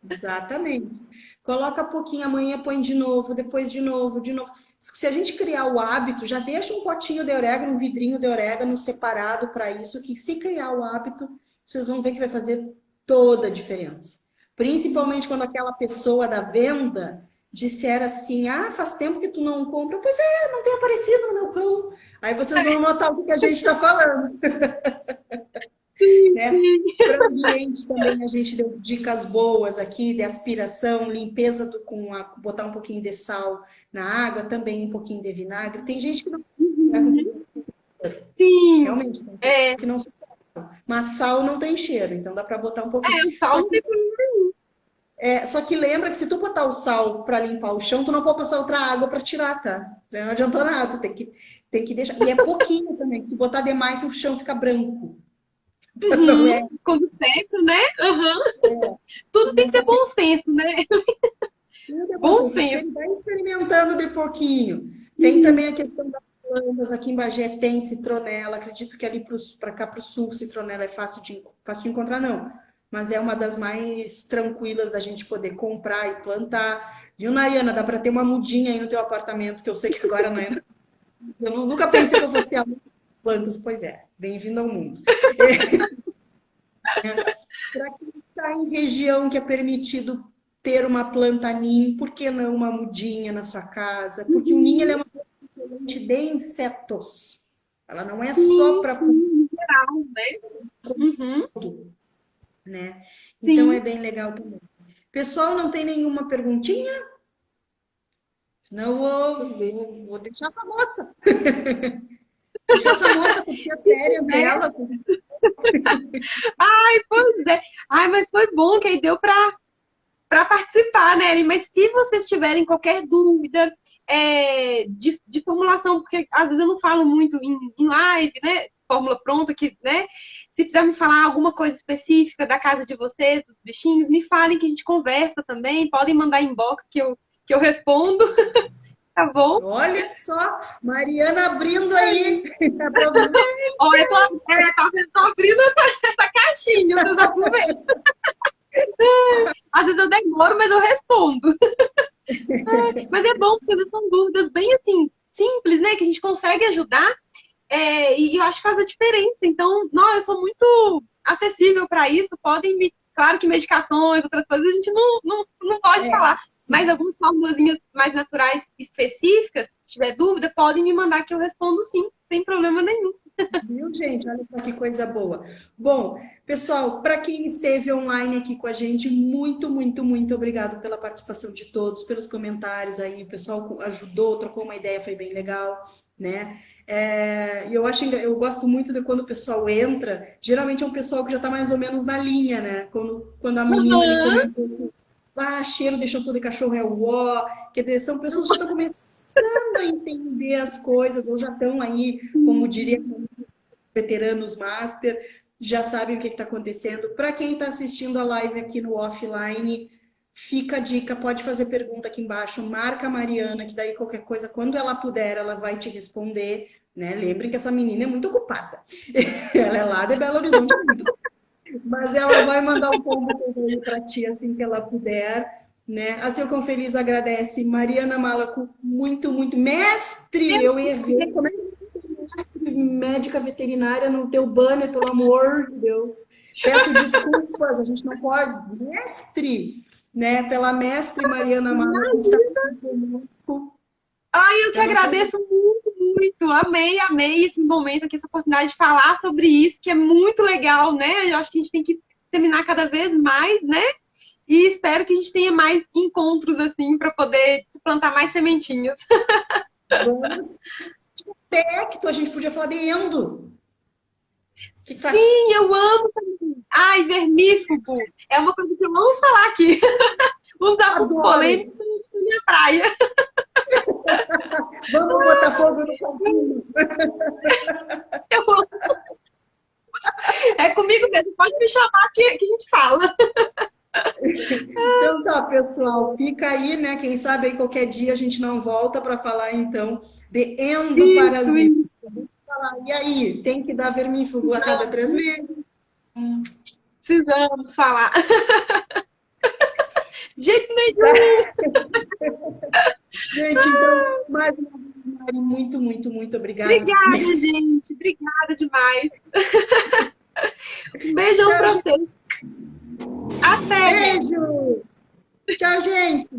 Exatamente. Coloca pouquinho, amanhã põe de novo, depois de novo, de novo. Se a gente criar o hábito, já deixa um potinho de orégano, um vidrinho de orégano separado para isso, que se criar o hábito, vocês vão ver que vai fazer toda a diferença. Principalmente quando aquela pessoa da venda disser assim, ah, faz tempo que tu não compra. Pois é, não tem aparecido no meu cão. Aí vocês vão notar o que a gente está falando, né? Para o ambiente também a gente deu dicas boas aqui de aspiração, limpeza botar um pouquinho de sal na água, também um pouquinho de vinagre. Tem gente que não Uhum. Sim. realmente tem gente É, que não suporta, mas sal não tem cheiro, então dá para botar um pouquinho. o sal não tem problema. Só que lembra que se tu botar o sal para limpar o chão, tu não pode passar outra água para tirar, tá? Não adiantou nada, tem que deixar. E é pouquinho também, se botar demais o chão fica branco. Não Uhum. é? Quando seca, né? Uhum. Tudo tem que Começa ter a bom senso, né? Bom senso. Vai experimentando de pouquinho. Tem também a questão das plantas. Aqui em Bagé tem citronela. Acredito que ali para cá, para o sul, citronela é fácil de encontrar, não. Mas é uma das mais tranquilas da gente poder comprar e plantar. Viu, Nayana? Dá para ter uma mudinha aí no teu apartamento, que eu sei que agora, Nayana, nunca pensei que eu fosse a plantas. Pois é, bem-vindo ao mundo. Para quem está em região que é permitido ter uma planta ninho, por que não uma mudinha na sua casa? Porque o ninho ele é uma planta repelente de insetos. Ela não é só Sim, para sim, em geral, né? Uhum. tudo, né? Então é Sim. bem legal também. Pessoal, não tem nenhuma perguntinha? Não vou deixar essa moça. Deixar essa moça curtir as férias Né? dela. Ai, pois é. Ai, mas foi bom que aí deu para participar, né, Ellen? Mas se vocês tiverem qualquer dúvida de formulação, porque às vezes eu não falo muito em live, né? Fórmula pronta, que, né? Se precisar me falar alguma coisa específica da casa de vocês, dos bichinhos, me falem que a gente conversa também. Podem mandar inbox que eu respondo, tá bom? Olha só, Mariana abrindo aí para você. Olha, tô abrindo essa caixinha, vocês aproveitam. Às vezes eu demoro, mas eu respondo. Mas é bom, porque são dúvidas bem assim, simples, né? Que a gente consegue ajudar. E eu acho que faz a diferença. Então, não, eu sou muito acessível para isso. Podem me. Claro que medicações, outras coisas, a gente não pode É, falar. Mas algumas formulazinhas mais naturais específicas, se tiver dúvida, podem me mandar que eu respondo sim, sem problema nenhum. viu, gente? Olha só que coisa boa. Bom, pessoal, para quem esteve online aqui com a gente, muito, muito, muito obrigado pela participação de todos, pelos comentários aí. O pessoal ajudou, trocou uma ideia, foi bem legal, né? E eu gosto muito de quando o pessoal entra, geralmente é um pessoal que já está mais ou menos na linha, né? Quando a menina ali Uhum. comentou, cheiro de shampoo de cachorro é o ó, quer dizer, são pessoas que já estão começando a entender as coisas, ou já estão aí, como diria veteranos master, já sabem o que está acontecendo. Para quem está assistindo a live aqui no offline, fica a dica, pode fazer pergunta aqui embaixo, marca a Mariana, que daí qualquer coisa, quando ela puder, ela vai te responder, né? Lembrem que essa menina é muito ocupada. Ela é lá de Belo Horizonte, mas ela vai mandar um pombo para ti assim que ela puder, né? A Silcom Feliz agradece. Mariana Malaco, muito, muito. Mestre, eu errei. Como é que mestre, médica veterinária no teu banner, pelo amor de Deus. Peço desculpas, a gente não pode. Mestre, né? Pela mestre Mariana Malaco está conosco. Ai, eu que agradeço muito, muito. Amei, amei esse momento aqui, essa oportunidade de falar sobre isso, que é muito legal, né? Eu acho que a gente tem que terminar cada vez mais, né? E espero que a gente tenha mais encontros, assim, para poder plantar mais sementinhas. Vamos. Tecto, a gente podia falar de endo. Sim, eu amo também. Ai, vermífugo. É uma coisa que eu amo falar aqui. Os assuntos polêmicos são minha praia. Vamos botar fogo no caminho. É comigo mesmo. Pode me chamar que a gente fala. Então tá, pessoal. Fica aí, né? Quem sabe aí qualquer dia a gente não volta para falar, então, de endoparasita. E aí, tem que dar vermífugo a cada 3 meses? Precisamos falar. De jeito nenhum. Gente, então, mais uma vez, Mari, muito, muito, muito obrigada. Obrigada, gente. Obrigada demais. Um beijão pra vocês. Até! Beijo! Tchau, gente!